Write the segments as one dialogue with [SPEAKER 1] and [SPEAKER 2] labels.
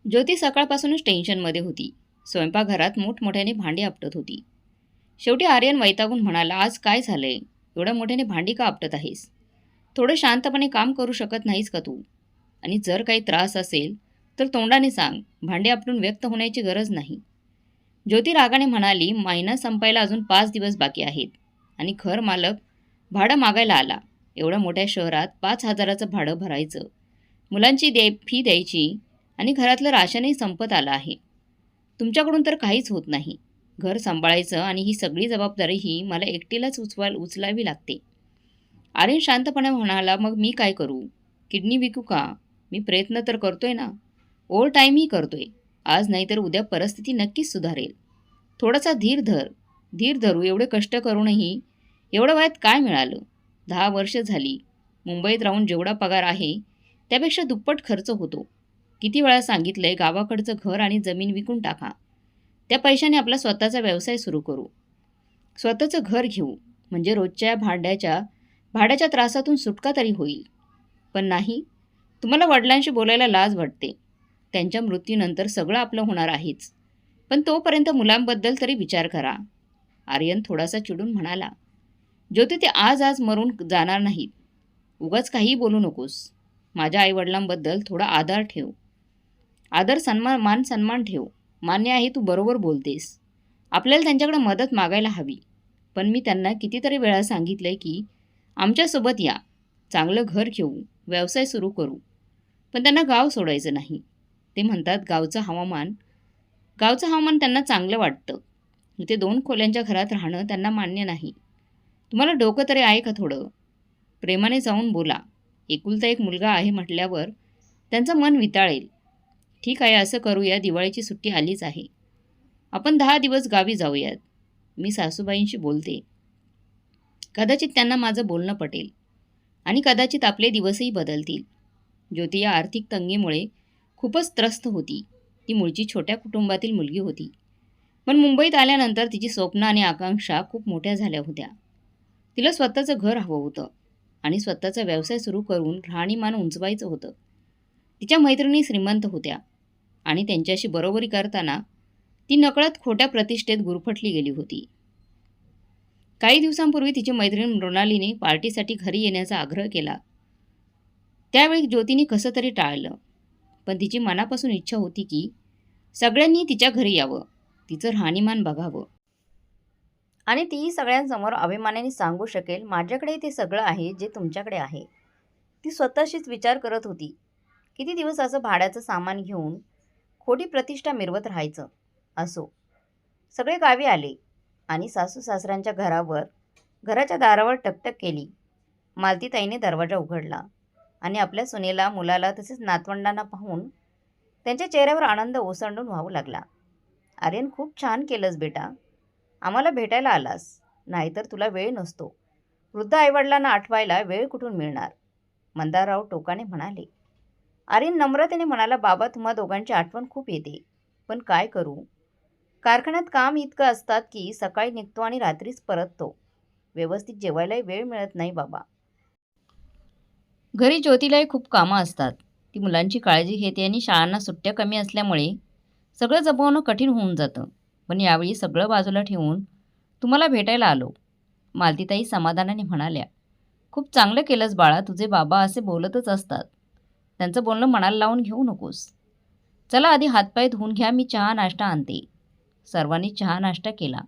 [SPEAKER 1] ज्योती सकाळपासूनच टेन्शनमध्ये होती. स्वयंपाकघरात मोठमोठ्याने भांडी आपटत होती. शेवटी आर्यन वैतागून म्हणाला, आज काय झालंय? एवढ्या मोठ्याने भांडी का आपटत आहेस? थोडं शांतपणे काम करू शकत नाहीस का तू? आणि जर काही त्रास असेल तर तोंडाने सांग, भांडी आपटून व्यक्त होण्याची गरज नाही. ज्योती रागाने म्हणाली, महिना संपायला अजून 5 दिवस बाकी आहेत आणि घर मालक भाडं मागायला आला. एवढ्या मोठ्या शहरात 5,000चं भाडं भरायचं, मुलांची फी द्यायची आणि घरातलं राशनही संपत आलं आहे. तुमच्याकडून तर काहीच होत नाही. घर सांभाळायचं आणि ही सगळी जबाबदारीही मला एकटीलाच उचलावी लागते. आर्यन शांतपणे म्हणाला, मग मी काय करू? किडनी विकू का? मी प्रयत्न तर करतोय ना. ओव्हर टाईमही करतोय. आज नाही तर उद्या परिस्थिती नक्कीच सुधारेल. थोडासा धीर धरू. एवढे कष्ट करूनही एवढं वयात काय मिळालं? 10 वर्ष झाली. मुंबईत राहून जेवढा पगार आहे त्यापेक्षा दुप्पट खर्च होतो. किती वेळा सांगितलंय, गावाकडचं घर आणि जमीन विकून टाका. त्या पैशाने आपला स्वतःचा व्यवसाय सुरू करू. स्वतःचं घर घेऊ, म्हणजे रोजच्या भाड्याच्या त्रासातून सुटका तरी होईल. पण नाही, तुम्हाला वडिलांशी बोलायला लाज वाटते. त्यांच्या मृत्यूनंतर सगळं आपलं होणार आहेच. पण तोपर्यंत मुलांबद्दल तरी विचार करा. आर्यन थोडासा चिडून म्हणाला, ज्योती, ते आज आज मरून जाणार नाहीत. उगाच काहीही बोलू नकोस. माझ्या आईवडिलांबद्दल थोडा आदर ठेव. मान सन्मान ठेव. मान्य आहे, तू बरोबर बोलतेस. आपल्याला त्यांच्याकडे मदत मागायला हवी. पण मी त्यांना कितीतरी वेळा सांगितलंय की आमच्यासोबत या, चांगलं घर घेऊ, व्यवसाय सुरू करू. पण त्यांना गाव सोडायचं नाही. ते म्हणतात गावचं हवामान त्यांना चांगलं वाटतं. इथे 2 खोल्यांच्या घरात राहणं त्यांना मान्य नाही. तुम्हाला डोकं तरी आहे का थोडं? प्रेमाने जाऊन बोला. एकुलता एक मुलगा आहे म्हटल्यावर त्यांचं मन विताळेल. ठीक आहे, असं करूया. दिवाळीची सुट्टी आलीच आहे. आपण 10 दिवस गावी जाऊयात. मी सासूबाईंशी बोलते. कदाचित त्यांना माझं बोलणं पटेल आणि कदाचित आपले दिवसही बदलतील. ज्योती या आर्थिक तंगीमुळे खूपच त्रस्त होती. ती मूळची छोट्या कुटुंबातील मुलगी होती. पण मुंबईत आल्यानंतर तिची स्वप्न आणि आकांक्षा खूप मोठ्या झाल्या होत्या. तिला स्वतःचं घर हवं होतं आणि स्वतःचा व्यवसाय सुरू करून राहणीमान उंचवायचं होतं. तिच्या मैत्रिणी श्रीमंत होत्या आणि त्यांच्याशी बरोबरी करताना ती नकळत खोट्या प्रतिष्ठेत गुरफटली गेली होती. काही दिवसांपूर्वी तिची मैत्रीण मृणालीने पार्टीसाठी घरी येण्याचा आग्रह केला. त्यावेळी ज्योतीने कसं तरी टाळलं. पण तिची मनापासून इच्छा होती की सगळ्यांनी तिच्या घरी यावं, तिचं राहणीमान बघावं आणि तीही सगळ्यांसमोर अभिमानाने सांगू शकेल, माझ्याकडे ते सगळं आहे जे तुमच्याकडे आहे. ती स्वतःशीच विचार करत होती, किती दिवस असं भाड्याचं सामान घेऊन खोटी प्रतिष्ठा मिरवत राहायचं. असो, सगळे गावी आले आणि सासू सासऱ्यांच्या घराच्या दारावर टकटक केली. मालतीताईने दरवाजा उघडला आणि आपल्या सुनेला, मुलाला तसेच नातवंडांना पाहून त्यांच्या चेहऱ्यावर आनंद ओसंडून वाहू लागला. आर्यन, खूप छान केलंस बेटा. आम्हाला भेटायला आलास. नाहीतर तुला वेळ नसतो. वृद्ध आईवडिलांना आठवायला वेळ कुठून मिळणार? मंदारराव टोकाने म्हणाले. आर्यन नम्रतेने म्हणाला, बाबा, तुम्हा दोघांची आठवण खूप येते. पण काय करू? कारखान्यात काम इतकं असतात की सकाळी निघतो आणि रात्रीच परततो. व्यवस्थित जेवायलाही वेळ मिळत नाही बाबा. घरी ज्योतीलाही खूप कामं असतात. ती मुलांची काळजी घेते आणि शाळांना सुट्ट्या कमी असल्यामुळे सगळं जमवणं कठीण होऊन जातं. पण यावेळी सगळं बाजूला ठेवून तुम्हाला भेटायला आलो. मालतीताई समाधानाने म्हणाल्या. खूप चांगलं केलंस बाळा. तुझे बाबा असे बोलतच असतात. त्यांचं बोलणं मनाला लावून घेऊ नकोस. चला, आधी हातपाय धुवून घ्या. मी चहा नाश्ता आणते. सर्वांनी चहा नाश्ता केला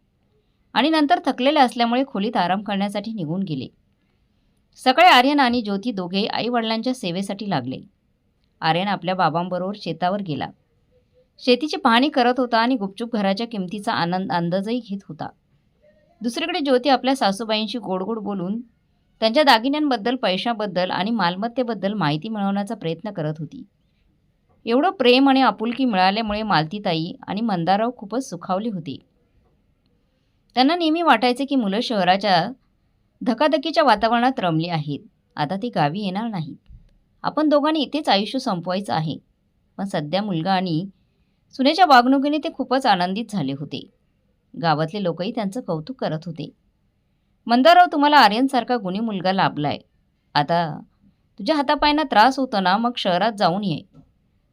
[SPEAKER 1] आणि नंतर थकलेले असल्यामुळे खोलीत आराम करण्यासाठी निघून गेले. सकाळी आर्यन आणि ज्योती दोघे आईवडिलांच्या सेवेसाठी लागले. आर्यन आपल्या बाबांबरोबर शेतावर गेला. शेतीची पाहणी करत होता आणि गुपचूप घराच्या किमतीचा अंदाजही घेत होता. दुसरीकडे ज्योती आपल्या सासूबाईंशी गोडगोड बोलून त्यांच्या दागिन्यांबद्दल, पैशाबद्दल आणि मालमत्तेबद्दल माहिती मिळवण्याचा प्रयत्न करत होती. एवढं प्रेम आणि आपुलकी मिळाल्यामुळे मालतीताई आणि मंदारराव खूपच सुखावले होते. त्यांना नेहमी वाटायचे की मुलं शहराच्या धकाधकीच्या वातावरणात रमली आहेत. आता ती गावी येणार नाहीत. आपण दोघांनी इथेच आयुष्य संपवायचं आहे. पण सध्या मुलगा आणि सुनेच्या वागणुकीने ते खूपच आनंदित झाले होते. गावातले लोकही त्यांचं कौतुक करत होते. मंदारराव, तुम्हाला आर्यनसारखा गुणी मुलगा लाभलाय. आता तुझ्या हातापायांना त्रास होतो ना, मग शहरात जाऊन ये.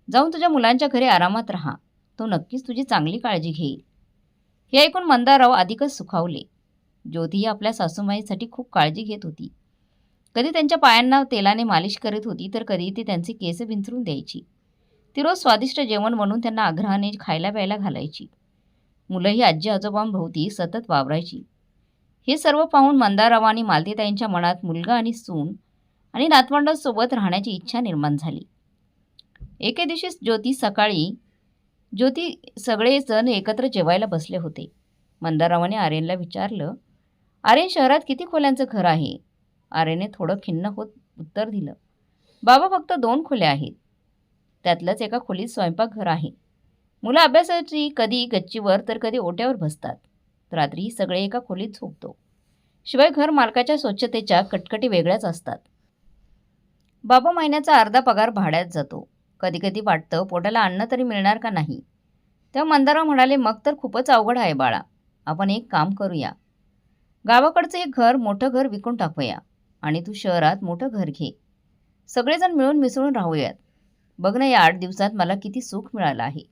[SPEAKER 1] जाऊन तुझ्या मुलांच्या घरी आरामात राहा. तो नक्कीच तुझी चांगली काळजी घेईल. हे ऐकून मंदारराव अधिकच सुखावले. ज्योती ही आपल्या सासूबाईंसाठी खूप काळजी घेत होती. कधी त्यांच्या पायांना तेलाने मालिश करत होती, तर कधी ती त्यांचे केस विंचरून द्यायची. ती रोज स्वादिष्ट जेवण बनवून त्यांना आग्रहाने खायला प्यायला घालायची. मुलंही आजी आजोबांभोवती सतत वावरायची. हे सर्व पाहून मंदारराव आणि मालतीताईंच्या मनात मुलगा आणि सून आणि नातवंडांसोबत राहण्याची इच्छा निर्माण झाली. एके दिवशी ज्योती सगळेजण एकत्र जेवायला बसले होते. मंदाररावाने आर्यनला विचारलं, आर्यन, शहरात किती खोल्यांचं घर आहे? आर्यनने थोडं खिन्न होत उत्तर दिलं, बाबा, फक्त 2 खोल्या आहेत. त्यातल्याच एका खोलीत स्वयंपाकघर आहे. मुलं अभ्यासाची कधी गच्चीवर तर कधी ओट्यावर बसतात. रात्री सगळे एका खोलीत झोपतो. शिवाय घर मालकाच्या स्वच्छतेच्या कटकटी वेगळ्याच असतात. बाबा, महिन्याचा अर्धा पगार भाड्यात जातो. कधी कधी वाटतं पोटाला अन्न तरी मिळणार का नाही. तेव्हा मंदारराव म्हणाले, मग तर खूपच अवघड आहे बाळा. आपण एक काम करूया. गावाकडचं एक मोठं घर विकून टाकूया आणि तू शहरात मोठं घर घे. सगळेजण मिळून मिसळून राहूयात. बघ ना, या 8 दिवसात मला किती सुख मिळालं आहे.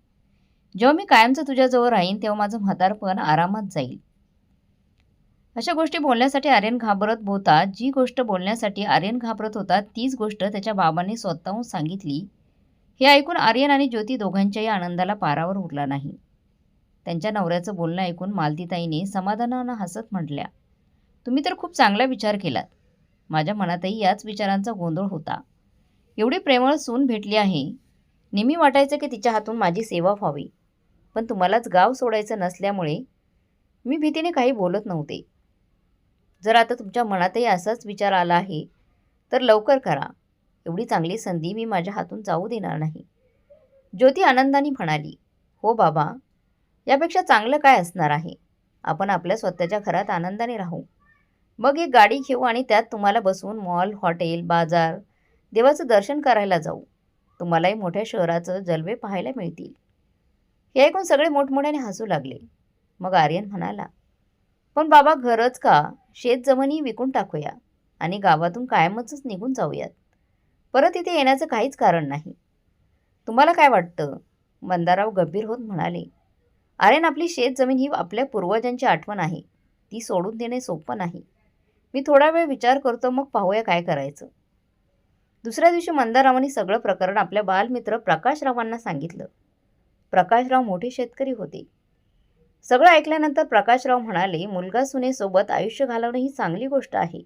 [SPEAKER 1] जेव्हा मी कायमचं तुझ्याजवळ राहीन तेव्हा माझं म्हातारपण आरामात जाईल. अशा गोष्टी बोलण्यासाठी आर्यन घाबरत होता. जी गोष्ट बोलण्यासाठी आर्यन घाबरत होता तीच गोष्ट त्याच्या बाबांनी स्वतःहून सांगितली. हे ऐकून आर्यन आणि ज्योती दोघांच्याही आनंदाला पारावर उरला नाही. त्यांच्या नवऱ्याचं बोलणं ऐकून मालतीताईने समाधानानं हसत म्हटल्या, तुम्ही तर खूप चांगला विचार केलात. माझ्या मनातही याच विचारांचा गोंधळ होता. एवढी प्रेमळ सून भेटली आहे. नेहमी वाटायचं की तिच्या हातून माझी सेवा व्हावी. पण तुम्हालाच गाव सोडायचं नसल्यामुळे मी भीतीने काही बोलत नव्हते. जर आता तुमच्या मनातही असाच विचार आला आहे तर लवकर करा. एवढी चांगली संधी मी माझ्या हातून जाऊ देणार नाही. ज्योती आनंदाने म्हणाली, हो बाबा, यापेक्षा चांगलं काय असणार आहे. आपण आपल्या स्वतःच्या घरात आनंदाने राहू. मग एक गाडी घेऊ आणि त्यात तुम्हाला बसवून मॉल, हॉटेल, बाजार, देवाचं दर्शन करायला जाऊ. तुम्हालाही मोठ्या शहराचं जलवे पाहायला मिळतील. हे ऐकून सगळे मोठमोठ्याने हसू लागले. मग आर्यन म्हणाला, पण बाबा, घरच का, शेत जमिनी विकून टाकूया आणि गावातून कायमच निघून जाऊयात. परत इथे येण्याचं काहीच कारण नाही. तुम्हाला काय वाटतं? मंदारराव गंभीर होत म्हणाले, आर्यन, आपली शेत जमीन ही आपल्या पूर्वजांची आठवण आहे. ती सोडून देणे सोपं नाही. मी थोडा वेळ विचार करतो, मग पाहूया काय करायचं. दुसऱ्या दिवशी मंदाररावांनी सगळं प्रकरण आपल्या बालमित्र प्रकाशरावांना सांगितलं. प्रकाशराव मोठे शेतकरी होते. सगळं ऐकल्यानंतर प्रकाशराव म्हणाले, मुलगा सुनेसोबत आयुष्य घालवणं ही चांगली गोष्ट आहे.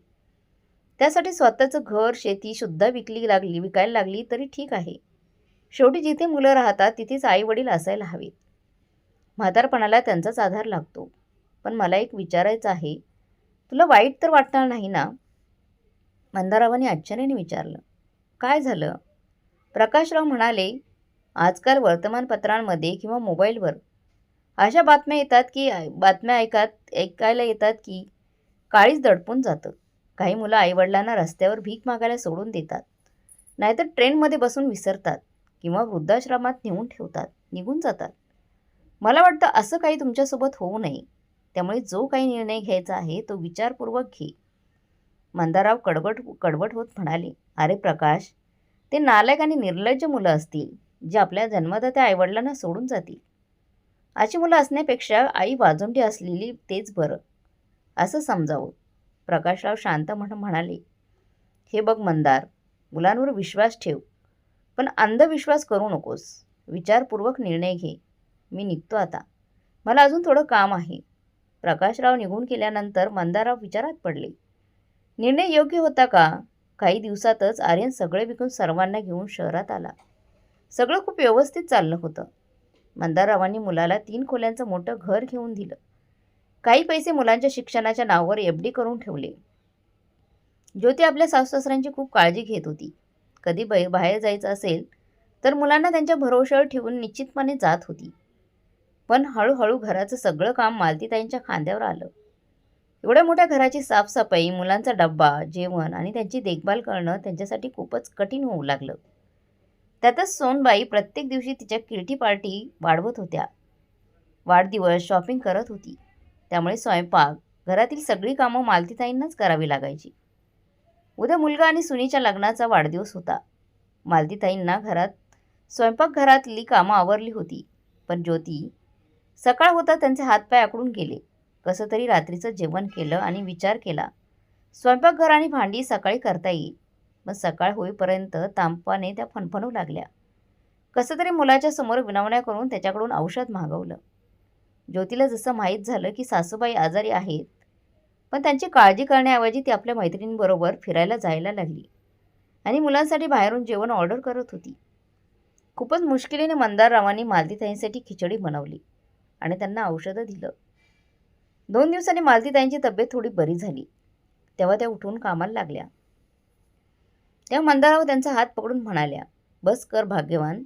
[SPEAKER 1] त्यासाठी स्वतःचं घर, शेती सुद्धा विकायला लागली तरी ठीक आहे. शेवटी जिथे मुलं राहतात तिथेच आई वडील असायला हवेत. म्हातारपणाला त्यांचाच आधार लागतो. पण मला एक विचारायचं आहे, तुला वाईट तर वाटणार नाही ना? मंदाररावांनी आश्चर्याने विचारलं. काय झालं? प्रकाशराव म्हणाले, आजकाल वर्तमानपत्रांमध्ये किंवा मोबाईलवर अशा बातम्या ऐकायला येतात की काळीच दडपून जातं. काही मुलं आईवडिलांना रस्त्यावर भीक मागायला सोडून देतात, नाहीतर ट्रेनमध्ये बसून विसरतात किंवा वृद्धाश्रमात निघून जातात. मला वाटतं असं काही तुमच्यासोबत होऊ नये. त्यामुळे जो काही निर्णय घ्यायचा आहे तो विचारपूर्वक घे. मंदारराव कडवट होत म्हणाले, अरे प्रकाश, ते नालायक आणि निर्लज्ज मुलं असतील जे आपल्या जन्मदात्या आईवडिलांना सोडून जातील. अशी मुलं असण्यापेक्षा आई वाजोंडी असलेली तेच बरं, असं समजावं. प्रकाशराव शांत म्हणाले, हे बघ मंदार, मुलांवर विश्वास ठेव, पण अंधविश्वास करू नकोस. विचारपूर्वक निर्णय घे. मी निघतो आता, मला अजून थोडं काम आहे. प्रकाशराव निघून गेल्यानंतर मंदारराव विचारात पडले. निर्णय योग्य होता का? काही दिवसातच आर्यन सगळे विकून सर्वांना घेऊन शहरात आला. सगळं खूप व्यवस्थित चाललं होतं. मंदाररावांनी मुलाला 3 खोल्यांचं मोठं घर घेऊन दिलं. काही पैसे मुलांच्या शिक्षणाच्या नावावर FD करून ठेवले. ज्योती आपल्या सासूसासऱ्यांची खूप काळजी घेत होती. कधी बाहेर जायचं असेल तर मुलांना त्यांच्या भरोश्यावर ठेवून निश्चितपणे जात होती. पण हळूहळू घराचं सगळं काम मालतीताईंच्या खांद्यावर आलं. एवढ्या मोठ्या घराची साफसफाई, मुलांचा डब्बा, जेवण आणि त्यांची देखभाल करणं त्यांच्यासाठी खूपच कठीण होऊ लागलं. त्यातच सोनबाई प्रत्येक दिवशी तिच्या किटी पार्टी वाढवत होत्या. वाढदिवस, शॉपिंग करत होती. त्यामुळे स्वयंपाक, घरातील सगळी कामं मालतीताईंनाच करावी लागायची. उद्या मुलगा आणि सुनीच्या लग्नाचा वाढदिवस होता. मालतीताईंना घरात स्वयंपाकघरातली कामं आवरली होती, पण ज्योती सकाळ होता त्यांचे हातपाय आखडून गेले. कसं तरी रात्रीचं जेवण केलं आणि विचार केला, स्वयंपाकघर आणि भांडी सकाळी करता येईल. मग सकाळ होईपर्यंत तांपाने त्या फणफणू लागल्या. कसं तरी मुलाच्या समोर विनवण्या करून त्याच्याकडून औषध मागवलं. ज्योतीला जसं माहीत झालं की सासूबाई आजारी आहेत, पण त्यांची काळजी करण्याऐवजी ती आपल्या मैत्रिणींबरोबर फिरायला जायला लागली आणि मुलांसाठी बाहेरून जेवण ऑर्डर करत होती. खूपच मुश्किलीने मंदाररावांनी मालतीताईंसाठी खिचडी बनवली आणि त्यांना औषधं दिलं. 2 दिवसांनी मालतीताईंची तब्येत थोडी बरी झाली. तेव्हा त्या उठून कामाला लागल्या. तेव्हा मंदारराव त्यांचा हात पकडून म्हणाल्या, बस कर भाग्यवान,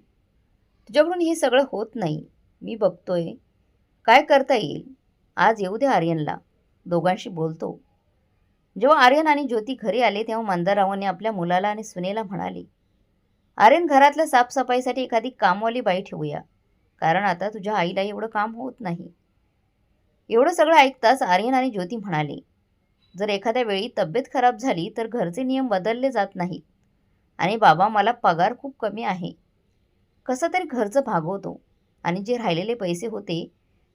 [SPEAKER 1] तुझ्याकडून हे सगळं होत नाही. मी बघतोय काय करता येईल. आज येऊ दे आर्यनला, दोघांशी बोलतो. जेव्हा आर्यन आणि ज्योती घरी आले तेव्हा मंदाररावांनी आपल्या मुलाला आणि सुनेला म्हणाले, आर्यन, घरातल्या साफसफाईसाठी एखादी कामवाली बाई ठेवूया, कारण आता तुझ्या आईला एवढं काम होत नाही. एवढं सगळं ऐकताच आर्यन आणि ज्योती म्हणाले, जर एखाद्या वेळी तब्येत खराब झाली तर घरचे नियम बदलले जात नाहीत आणि बाबा, मला पगार खूप कमी आहे. कसं तरी घरचं भागवतो आणि जे राहिलेले पैसे होते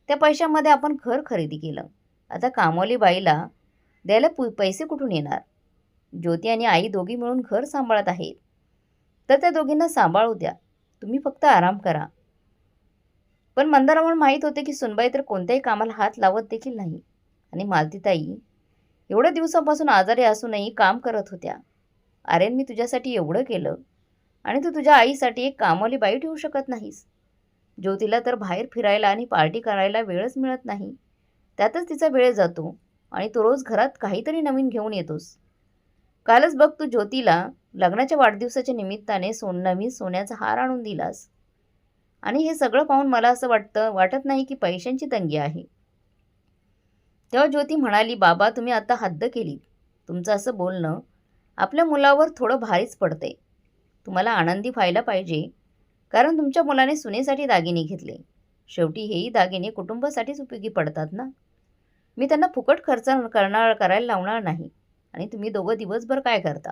[SPEAKER 1] त्या पैशामध्ये आपण घर खरेदी केलं. आता कामवाली बाईला द्यायला पैसे कुठून येणार. ज्योती आणि आई दोघी मिळून घर सांभाळत आहेत, तर त्या दोघींना सांभाळू द्या, तुम्ही फक्त आराम करा. पण मंदारावांना माहीत होते की सुनबाई तर कोणत्याही कामाला हात लावत देखील नाही आणि मालतीताई एवढ्या दिवसापासून आजारी असूनही काम करत होत्या. आर्यन, मी तुझ्यासाठी एवढं केलं आणि तू तुझ्या आईसाठी एक कामवाली बाई ठेवू शकत नाहीस. ज्योतीला तर बाहेर फिरायला आणि पार्टी करायला वेळच मिळत नाही, त्यातच तिचा वेळ जातो आणि तू रोज घरात काहीतरी नवीन घेऊन येतोस. कालच बघ, तू ज्योतीला लग्नाच्या वाढदिवसाच्या निमित्ताने नवीन सोन्याचा हार आणून दिलास. आणि हे सगळं पाहून मला असं वाटत नाही की पैशांची तंगी आहे. तेव्हा ज्योती म्हणाली, बाबा, तुम्ही आता हद्द केली. तुमचं असं बोलणं आपल्या मुलावर थोडं भारीच पडतंय. तुम्हाला आनंदी व्हायला पाहिजे, कारण तुमच्या मुलाने सुनेसाठी दागिने घेतले. शेवटी हेही दागिने कुटुंबासाठीच उपयोगी पडतात ना. मी त्यांना फुकट खर्च करायला लावणार नाही. आणि तुम्ही दोघं दिवसभर काय करता?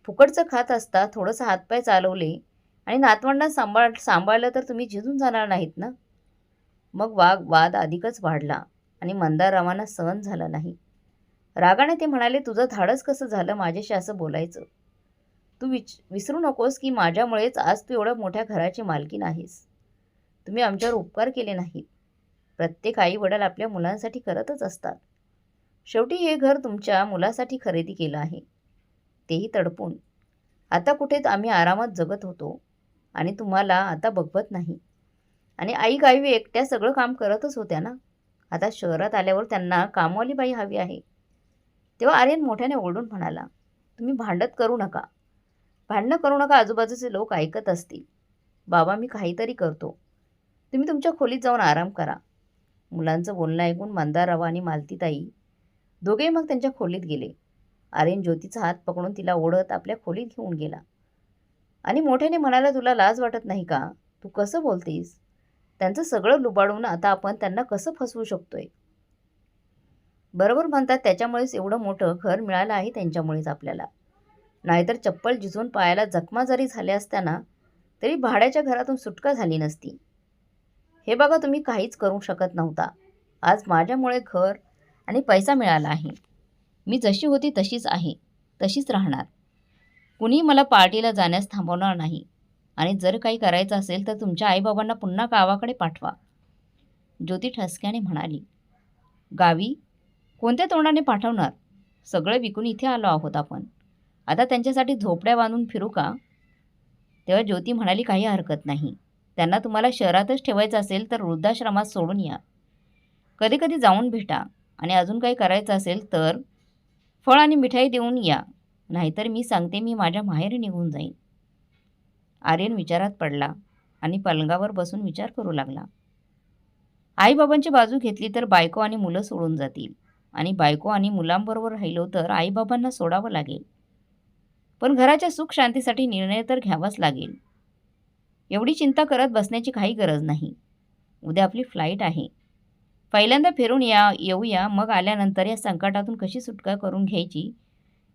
[SPEAKER 1] फुकटचं खात असता, थोडंसं हातपाय चालवले आणि नातवंडांना सांभाळलं तर तुम्ही झिजून जाणार नाहीत ना. मग वाद अधिकच वाढला आणि मंदाररावांना सहन झालं नाही. रागाने ते म्हणाले, तुझं धाडस कसं झालं माझ्याशी असं बोलायचं. तू विसरू नकोस की माझ्यामुळेच आज तू एवढ्या मोठ्या घराची मालकीण आहेस. तुम्ही आमच्यावर उपकार केले नाहीत. प्रत्येक आई वडील आपल्या मुलांसाठी करतच असतात. शेवटी हे घर तुमच्या मुलासाठी खरेदी केलं आहे, तेही तडपून. आता कुठे आम्ही आरामात जगत होतो आणि तुम्हाला आता बघवत नाही. आणि आई गावी एकट्या सगळं काम करतच होत्या ना. आता शहरात आल्यावर त्यांना कामवाली बाई हवी आहे. तेव्हा आर्यन मोठ्याने ओरडून म्हणाला, तुम्ही भांडणं करू नका, आजूबाजूचे लोक ऐकत असतील. बाबा, मी काहीतरी करतो, तुम्ही तुमच्या खोलीत जाऊन आराम करा. मुलांचं बोलणं ऐकून मंदारराव आणि मालतीताई दोघेही मग त्यांच्या खोलीत गेले. आर्यन ज्योतीचा हात पकडून तिला ओढत आपल्या खोलीत घेऊन गेला आणि मोठ्याने म्हणाला, तुला लाज वाटत नाही का? तू कसं बोलतेस? त्यांचं सगळं लुबाडून आता आपण त्यांना कसं फसवू शकतोय? बरोबर म्हणतात, त्याच्यामुळेच एवढं मोठं घर मिळालं आहे त्यांच्यामुळेच आपल्याला. नाहीतर चप्पल झिजून पायाला जखमा जरी झाल्या असत्या तरी भाड्याच्या घरातून सुटका झाली नसती. हे बघा, तुम्ही काहीच करू शकत नव्हता. आज माझ्यामुळे घर आणि पैसा मिळाला आहे. मी जशी होती तशीच आहे, तशीच राहणार. कुणी मला पार्टीला जाण्यास थांबवणार नाही. आणि जर काही करायचं असेल तर तुमच्या आईबाबांना पुन्हा गावाकडे पाठवा. ज्योती ठसक्याने म्हणाली, गावी? कोणत्या तोंडाने पाठवणार? सगळं विकून इथे आलो आहोत आपण. आता त्यांच्यासाठी झोपड्या बांधून फिरू का? तेव्हा ज्योती म्हणाली, काही हरकत नाही. त्यांना तुम्हाला शहरातच ठेवायचं असेल तर वृद्धाश्रमात सोडून या. कधी कधी जाऊन भेटा आणि अजून काही करायचं असेल तर फळ आणि मिठाई देऊन या. नाहीतर मी सांगते, मी माझ्या माहेरी निघून जाईन. आर्यन विचारात पडला आणि पलंगावर बसून विचार करू लागला. आईबाबांची बाजू घेतली तर बायको आणि मुलं सोडून जातील आणि बायको आणि मुलांबरोबर राहिलो तर आईबाबांना सोडावं लागेल. पण घराच्या सुख शांतीसाठी निर्णय तर घ्यावाच लागेल. एवढी चिंता करत बसण्याची काही गरज नाही. उद्या आपली फ्लाईट आहे. पहिल्यांदा फिरून येऊया, मग आल्यानंतर या संकटातून कशी सुटका करून घ्यायची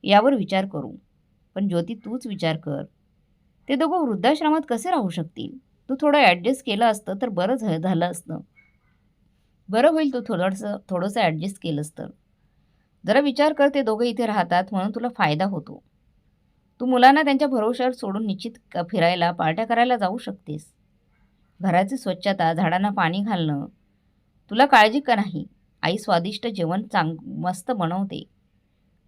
[SPEAKER 1] यावर विचार करू. पण ज्योती, तूच विचार कर. ते दोघं वृद्धाश्रमात कसे राहू शकतील? तू थोडं ॲडजस्ट केलं असतं तर बरं झालं असतं. बरं होईल तू थोडंसं ॲडजस्ट केलंस तर. जरा विचार कर, ते दोघं इथे राहतात म्हणून तुला फायदा होतो. तू मुलांना त्यांच्या भरवशावर सोडून निश्चित फिरायला, पार्ट्या करायला जाऊ शकतेस. घराची स्वच्छता, झाडांना पाणी घालणं तुला काळजी का नाही? आई स्वादिष्ट जेवण मस्त बनवते.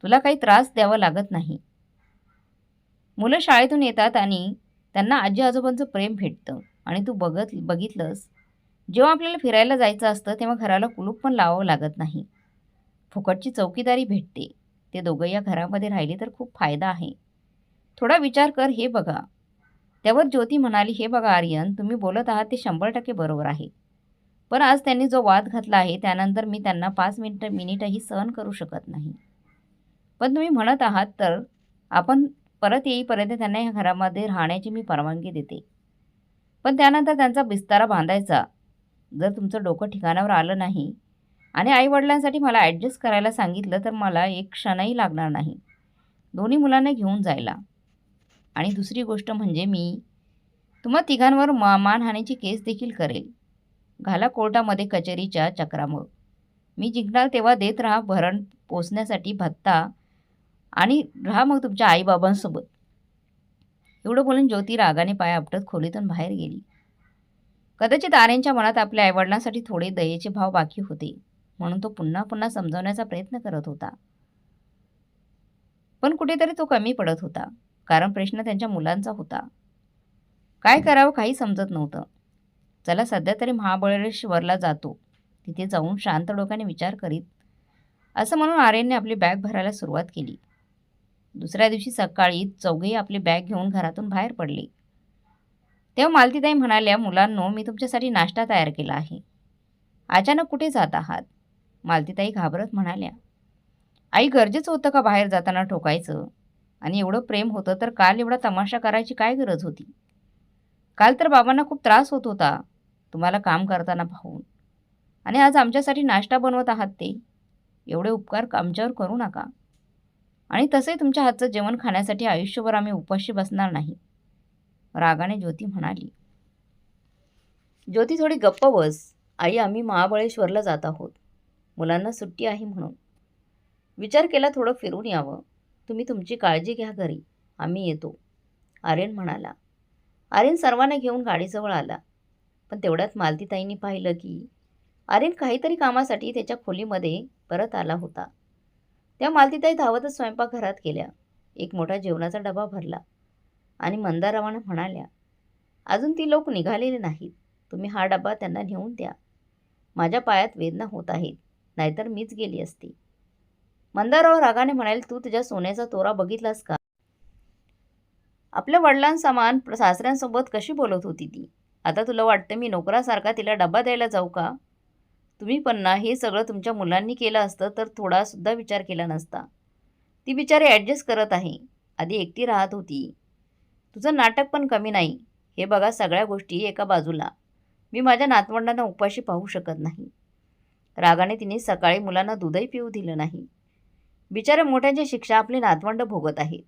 [SPEAKER 1] तुला काही त्रास द्यावा लागत नाही. मुलं शाळेतून येतात आणि त्यांना आजी आजोबांचं प्रेम भेटतं आणि तू बघितलंस, जेव्हा आपल्याला फिरायला जायचं असतं तेव्हा घराला कुलूप पण लावावं लागत नाही. फुकटची चौकीदारी भेटते. ते दोघं या घरामध्ये राहिले तर खूप फायदा आहे. थोडा विचार कर, हे बघा. त्यावर ज्योती म्हणाली, हे बघा आर्यन, तुम्ही बोलत आहात ते 100% बरोबर आहे. पण आज त्यांनी जो वाद घातला आहे त्यानंतर मी त्यांना 5 मिनिटही सहन करू शकत नाही. पण तुम्ही म्हणत आहात तर आपण परत येईपर्यंत त्यांना ह्या घरामध्ये राहण्याची मी परवानगी देते. पण त्यानंतर त्यांचा बिस्तारा बांधायचा. जर तुमचं डोकं ठिकाणावर आलं नाही आणि आईवडिलांसाठी मला ॲडजस्ट करायला सांगितलं तर मला एक क्षणही लागणार नाही दोन्ही मुलांना घेऊन जायला. आणि दुसरी गोष्ट म्हणजे मी तुम्हा तिघांवर मानहानीची केस देखील करेल. घाला कोर्टामध्ये कचेरीच्या चक्रामग. मी जिंकणार तेव्हा देत राहा भरण पोचण्यासाठी भत्ता आणि राहा मग तुमच्या आईबाबांसोबत. एवढं बोलून ज्योती रागाने पाय आपटत खोलीतून बाहेर गेली. कदाचित आर्यनच्या मनात आपल्या आईवडिलांसाठी थोडे दयेचे भाव बाकी होते म्हणून तो पुन्हा पुन्हा समजावण्याचा प्रयत्न करत होता. पण कुठेतरी तो कमी पडत होता, कारण प्रश्न त्यांच्या मुलांचा होता. काय करावं काही समजत नव्हतं. चला सध्या तरी महाबळेश्वरला जातो, तिथे जाऊन शांत डोक्याने विचार करीत, असं म्हणून आर्यनने आपली बॅग भरायला सुरुवात केली. दुसऱ्या दिवशी सकाळी चौघेही आपली बॅग घेऊन घरातून बाहेर पडले. तेव्हा मालतीताई म्हणाल्या, मुलांनो, मी तुमच्यासाठी नाश्ता तयार केला आहे. अचानक कुठे जात आहात? मालतीताई घाबरत म्हणाल्या, आई, गरजेचं होतं का बाहेर जाताना ठोकायचं? आणि एवढं प्रेम होतं तर काल एवढा तमाशा करायची काय गरज होती? काल तर बाबांना खूप त्रास होत होता तुम्हाला काम करताना पाहून, आणि आज आमच्यासाठी नाश्ता बनवत आहात ते. एवढे उपकार आमच्यावर करू नका. आणि तसंही तुमच्या हातचं जेवण खाण्यासाठी आयुष्यभर आम्ही उपाशी बसणार नाही, रागाने ज्योती म्हणाली. ज्योती, थोडी गप्प बस. आई, आम्ही महाबळेश्वरला जात आहोत. मुलांना सुट्टी आहे म्हणून. विचार केला थोडं फिरून यावं. तुम्ही तुमची काळजी घ्या घरी, आम्ही येतो, आर्यन म्हणाला. आर्यन सर्वांना घेऊन गाडीजवळ आला. पण तेवढ्यात मालतीताईंनी पाहिलं की आर्यन काहीतरी कामासाठी त्याच्या खोलीमध्ये परत आला होता. त्या मालतीताई धावतच स्वयंपाकघरात गेल्या. एक मोठा जेवणाचा डबा भरला आणि मंदारावानं म्हणाल्या, अजून ती लोक निघालेले नाहीत. तुम्ही हा डबा त्यांना नेऊन द्या. माझ्या पायात वेदना होत आहेत, नाहीतर मीच गेली असती. मंदाराव रागाने म्हणाले, तू तुझ्या सोन्याचा तोरा बघितलास का? आपल्या वडिलांसमान सासऱ्यांसोबत कशी बोलत होती ती. आता तुला वाटतं मी नोकरासारखा तिला डबा द्यायला जाऊ का? तुम्ही पण ना, हे सगळं तुमच्या मुलांनी केलं असतं तर थोडासुद्धा विचार केला नसता. ती बिचारी ॲडजस्ट करत आहे. आधी एकटी राहत होती. तुझं नाटक पण कमी नाही. हे बघा, सगळ्या गोष्टी एका बाजूला. मी माझ्या नातवंडांना उपाशी पाहू शकत नाही. रागाने तिने सकाळी मुलांना दूधही पिऊ दिलं नाही. बिचाऱ्या मोठ्यांची शिक्षा आपले नातवंड भोगत आहेत.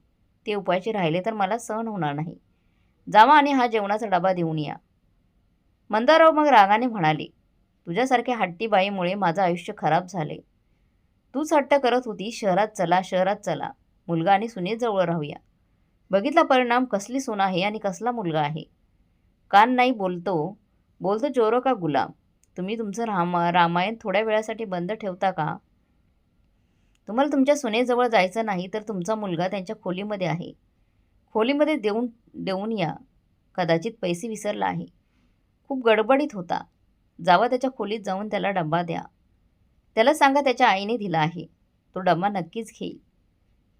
[SPEAKER 1] ते उपाशी राहिले तर मला सहन होणार नाही. जावा आणि हा जेवणाचा डबा देऊन या. मंदाराव मग रागाने म्हणाले, तुझ्यासारख्या हट्टी बाईमुळे माझं आयुष्य खराब झाले. तूच हट्ट करत होती, शहरात चला, शहरात चला, मुलगा आणि सुनेजवळ राहूया. बघितला परिणाम, कसली सून आहे आणि कसला मुलगा आहे. कान नाही बोलतो चोर का गुलाम. तुम्ही तुमचं रामायण थोड्या वेळासाठी बंद ठेवता का? तुम्हाला तुमच्या सुनेजवळ जायचं नाही तर तुमचा मुलगा त्यांच्या खोलीमध्ये आहे. खोलीमध्ये देऊन या. कदाचित पैसे विसरला आहे. खूप गडबडीत होता. जावा त्याच्या खोलीत जाऊन त्याला डबा द्या. त्याला सांगा त्याच्या आईने दिला आहे. तो डबा नक्कीच घेईल.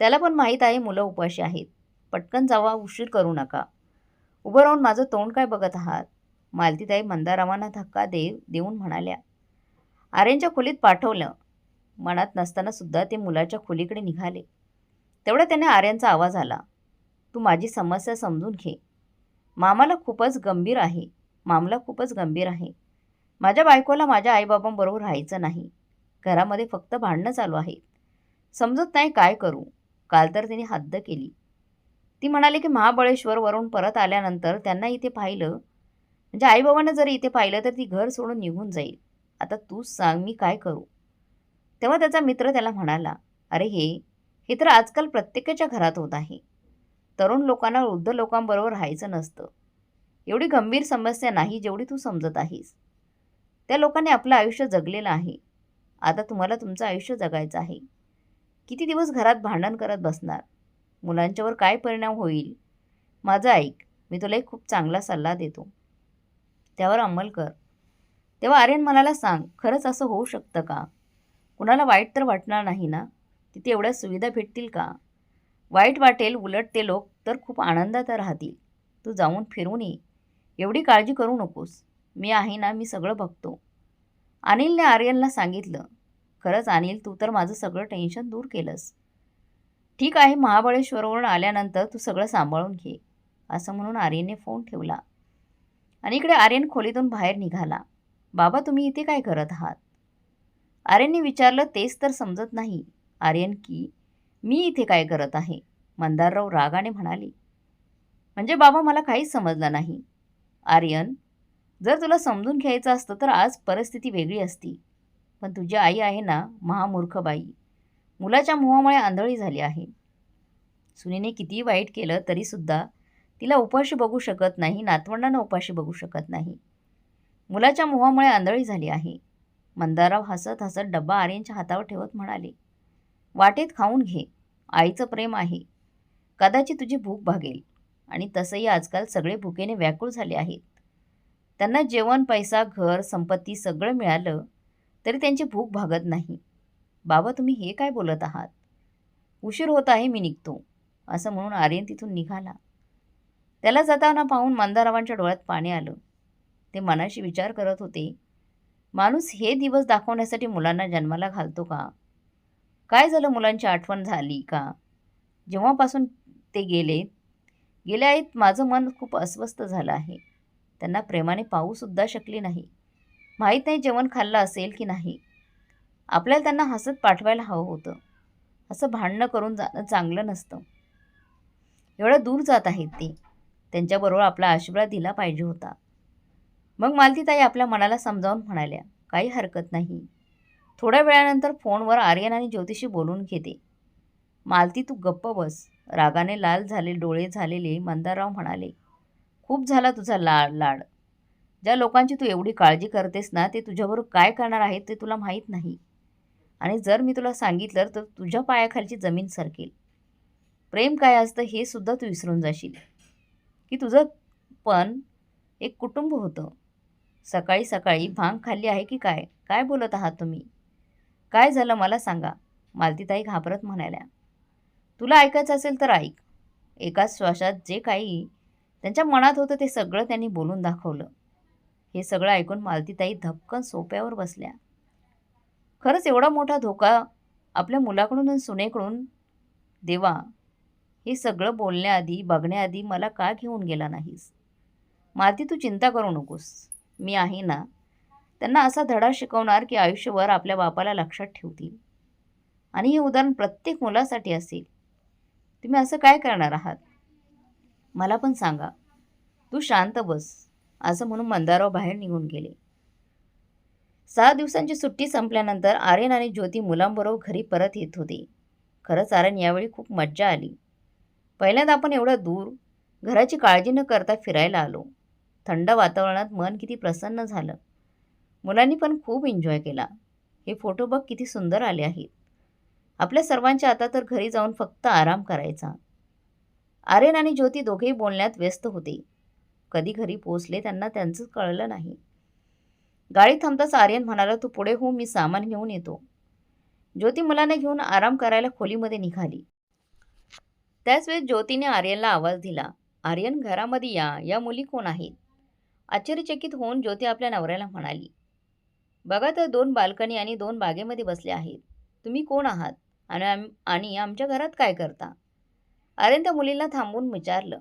[SPEAKER 1] त्याला पण माहीत आहे मुलं उपाशी आहेत. पटकन जावा, उशीर करू नका. उभं राहून माझं तोंड काय बघत आहात? मालतीताई मंदारावांना धक्का देऊन म्हणाल्या. आर्यनच्या खोलीत पाठवलं. मनात नसताना सुद्धा ते मुलाच्या खोलीकडे निघाले. तेवढा त्याने आर्यनचा आवाज आला. तू माझी समस्या समजून घे. मामला खूपच गंभीर आहे. माझ्या बायकोला माझ्या आईबाबांबरोबर राहायचं नाही. घरामध्ये फक्त भांडणं चालू आहेत. समजत नाही काय करू. काल तर तिने हद्द केली. ती म्हणाली की महाबळेश्वरवरून परत आल्यानंतर त्यांना इथे पाहिलं, म्हणजे आईबाबांना जर इथे पाहिलं तर ती घर सोडून निघून जाईल. आता तूच सांग मी काय करू? तेव्हा त्याचा मित्र त्याला म्हणाला, अरे हे तर आजकाल प्रत्येकाच्या घरात होत आहे. तरुण लोकांना वृद्ध लोकांबरोबर राहायचं नसतं. एवढी गंभीर समस्या नाही जेवढी तू समजत आहेस. त्या लोकांनी आपलं आयुष्य जगलेलं आहे. आता तुम्हाला तुमचं आयुष्य जगायचं आहे. किती दिवस घरात भांडण करत बसणार? मुलांच्यावर काय परिणाम होईल? माझं ऐक, मी तुला एक खूप चांगला सल्ला देतो. त्यावर अंमल कर. तेव्हा आर्यन म्हणाला, सांग, खरंच असं होऊ शकतं का? कुणाला वाईट तर वाटणार नाही ना? तिथे एवढ्या सुविधा भेटतील का? वाईट वाटेल, उलट ते लोक तर खूप आनंदात राहतील. तू जाऊन फिरून ये. एवढी काळजी करू नकोस. मी आहे ना, मी सगळं बघतो. अनिलने आर्यनला सांगितलं, खरंच अनिल, तू तर माझं सगळं टेन्शन दूर केलंस. ठीक आहे, महाबळेश्वरवरून आल्यानंतर तू सगळं सांभाळून घे, असं म्हणून आर्यनने फोन ठेवला. आणि इकडे आर्यन खोलीतून बाहेर निघाला. बाबा, तुम्ही इथे काय करत आहात? आर्यनने विचारलं. तेच तर समजत नाही आर्यन की मी इथे काय करत आहे. मंदारराव रागाने म्हणाले. म्हणजे बाबा, मला काहीच समजलं नाही. आर्यन, जर तुला समजून घ्यायचं असतं तर आज परिस्थिती वेगळी असती. पण तुझी आई आहे ना, महामूर्ख बाई, मुलाच्या मोहामुळे आंधळी झाली आहे. सुनेने कितीही वाईट केलं तरीसुद्धा तिला उपाशी बघू शकत नाही, नातवंडांना उपाशी बघू शकत नाही. मुलाच्या मोहामुळे आंधळी झाली आहे. मंदारराव हसत हसत डब्बा आर्यनच्या हातावर ठेवत म्हणाले, वाटेत खाऊन घे. आईचं प्रेम आहे. कदाचित तुझी भूक भागेल. आणि तसंही आजकाल सगळे भुकेने व्याकुळ झाले आहेत. त्यांना जेवण, पैसा, घर, संपत्ती सगळं मिळालं तरी त्यांची भूक भागत नाही. बाबा, तुम्ही हे काय बोलत आहात? उशीर होत आहे, मी निघतो, असं म्हणून आर्यन तिथून निघाला. त्याला जाताना पाहून मंदारावांच्या डोळ्यात पाणी आलं. ते मनाशी विचार करत होते, माणूस हे दिवस दाखवण्यासाठी मुलांना जन्माला घालतो का? काय झालं, मुलांची आठवण झाली का? जेव्हापासून ते गेले आहेत, माझं मन खूप अस्वस्थ झालं आहे. त्यांना प्रेमाने पाहूसुद्धा शकली नाही. माहीत नाही जेवण खाल्लं असेल की नाही. आपल्याला त्यांना हसत पाठवायला हवं होतं. असं भांडणं करून जाणं चांगलं नसतं. एवढं दूर जात आहेत ते. त्यांच्याबरोबर आपला आशीर्वाद दिला पाहिजे होता. मग मालतीताई आपल्या मनाला समजावून म्हणाल्या, काही हरकत नाही. थोड्या वेळानंतर फोनवर आर्यन आणि ज्योतिषी बोलून घेते. मालती, तू गप्प बस. रागाने लाल डोळे झालेले मंदारराव म्हणाले, खूप झाला तुझा लाड. ज्या लोकांची तू एवढी काळजी करतेस ना, ते तुझ्याबरोबर काय करणार आहेत ते तुला माहीत नाही. आणि जर मी तुला सांगितलं तर तुझ्या पायाखालची जमीन सरकेल. प्रेम काय असतं हे सुद्धा तू विसरून जाशील. की तुझं पण एक कुटुंब होतं. सकाळी सकाळी भांग खाल्ली आहे की काय? काय बोलत आहात तुम्ही? काय झालं मला सांगा, मालतीताई घाबरत म्हणाल्या. तुला ऐकायचं असेल तर ऐक. एकाच श्वासात जे काही त्यांच्या मनात होतं ते सगळं त्यांनी बोलून दाखवलं. हे सगळं ऐकून मालतीताई धपकन सोफ्यावर बसल्या. खरंच एवढा मोठा धोका आपल्या मुलाकडून आणि सुनेकडून? देवा, हे सगळं बोलण्याआधी, बघण्याआधी मला का घेऊन गेला नाहीस? मालती, तू चिंता करू नकोस. मी आहे ना. त्यांना असा धडा शिकवणार की आयुष्यभर आपल्या बापाला लक्षात ठेवतील. आणि हे उदाहरण प्रत्येक मुलासाठी असेल. तुम्ही असं काय करणार आहात? मला पण सांगा. तू शांत बस, असं म्हणून मंदारराव बाहेर निघून गेले. 6 दिवसांची सुट्टी संपल्यानंतर आर्यन आणि ज्योती मुलांबरोबर घरी परत येत होते. खरंच आर्यन यावेळी खूप मज्जा आली. पहिल्यांदा आपण एवढं दूर घराची काळजी न करता फिरायला आलो. थंड वातावरणात मन किती प्रसन्न झालं. मुलांनी पण खूप एन्जॉय केला. हे फोटो बघ किती सुंदर आले आहेत. आपल्या सर्वांच्या आता तर घरी जाऊन फक्त आराम करायचा. आर्यन आणि ज्योती दोघेही बोलण्यात व्यस्त होते. कधी घरी पोहोचले त्यांना त्यांचं कळलं नाही. गाडी थांबताच आर्यन म्हणाला, तू पुढे हो, मी सामान घेऊन येतो. ज्योती मुलांना घेऊन आराम करायला खोलीमध्ये निघाली. त्याच वेळेस ज्योतीने आर्यनला आवाज दिला, आर्यन, घरामध्ये या. या मुली कोण आहेत? आश्चर्यचकित होऊन ज्योती आपल्या नवऱ्याला म्हणाली, बघा तर 2 बाल्कनी आणि 2 बागेमध्ये बसले आहेत. तुम्ही कोण आहात आणि आमच्या घरात काय करता? आर्यन त्या मुलीला थांबवून विचारलं,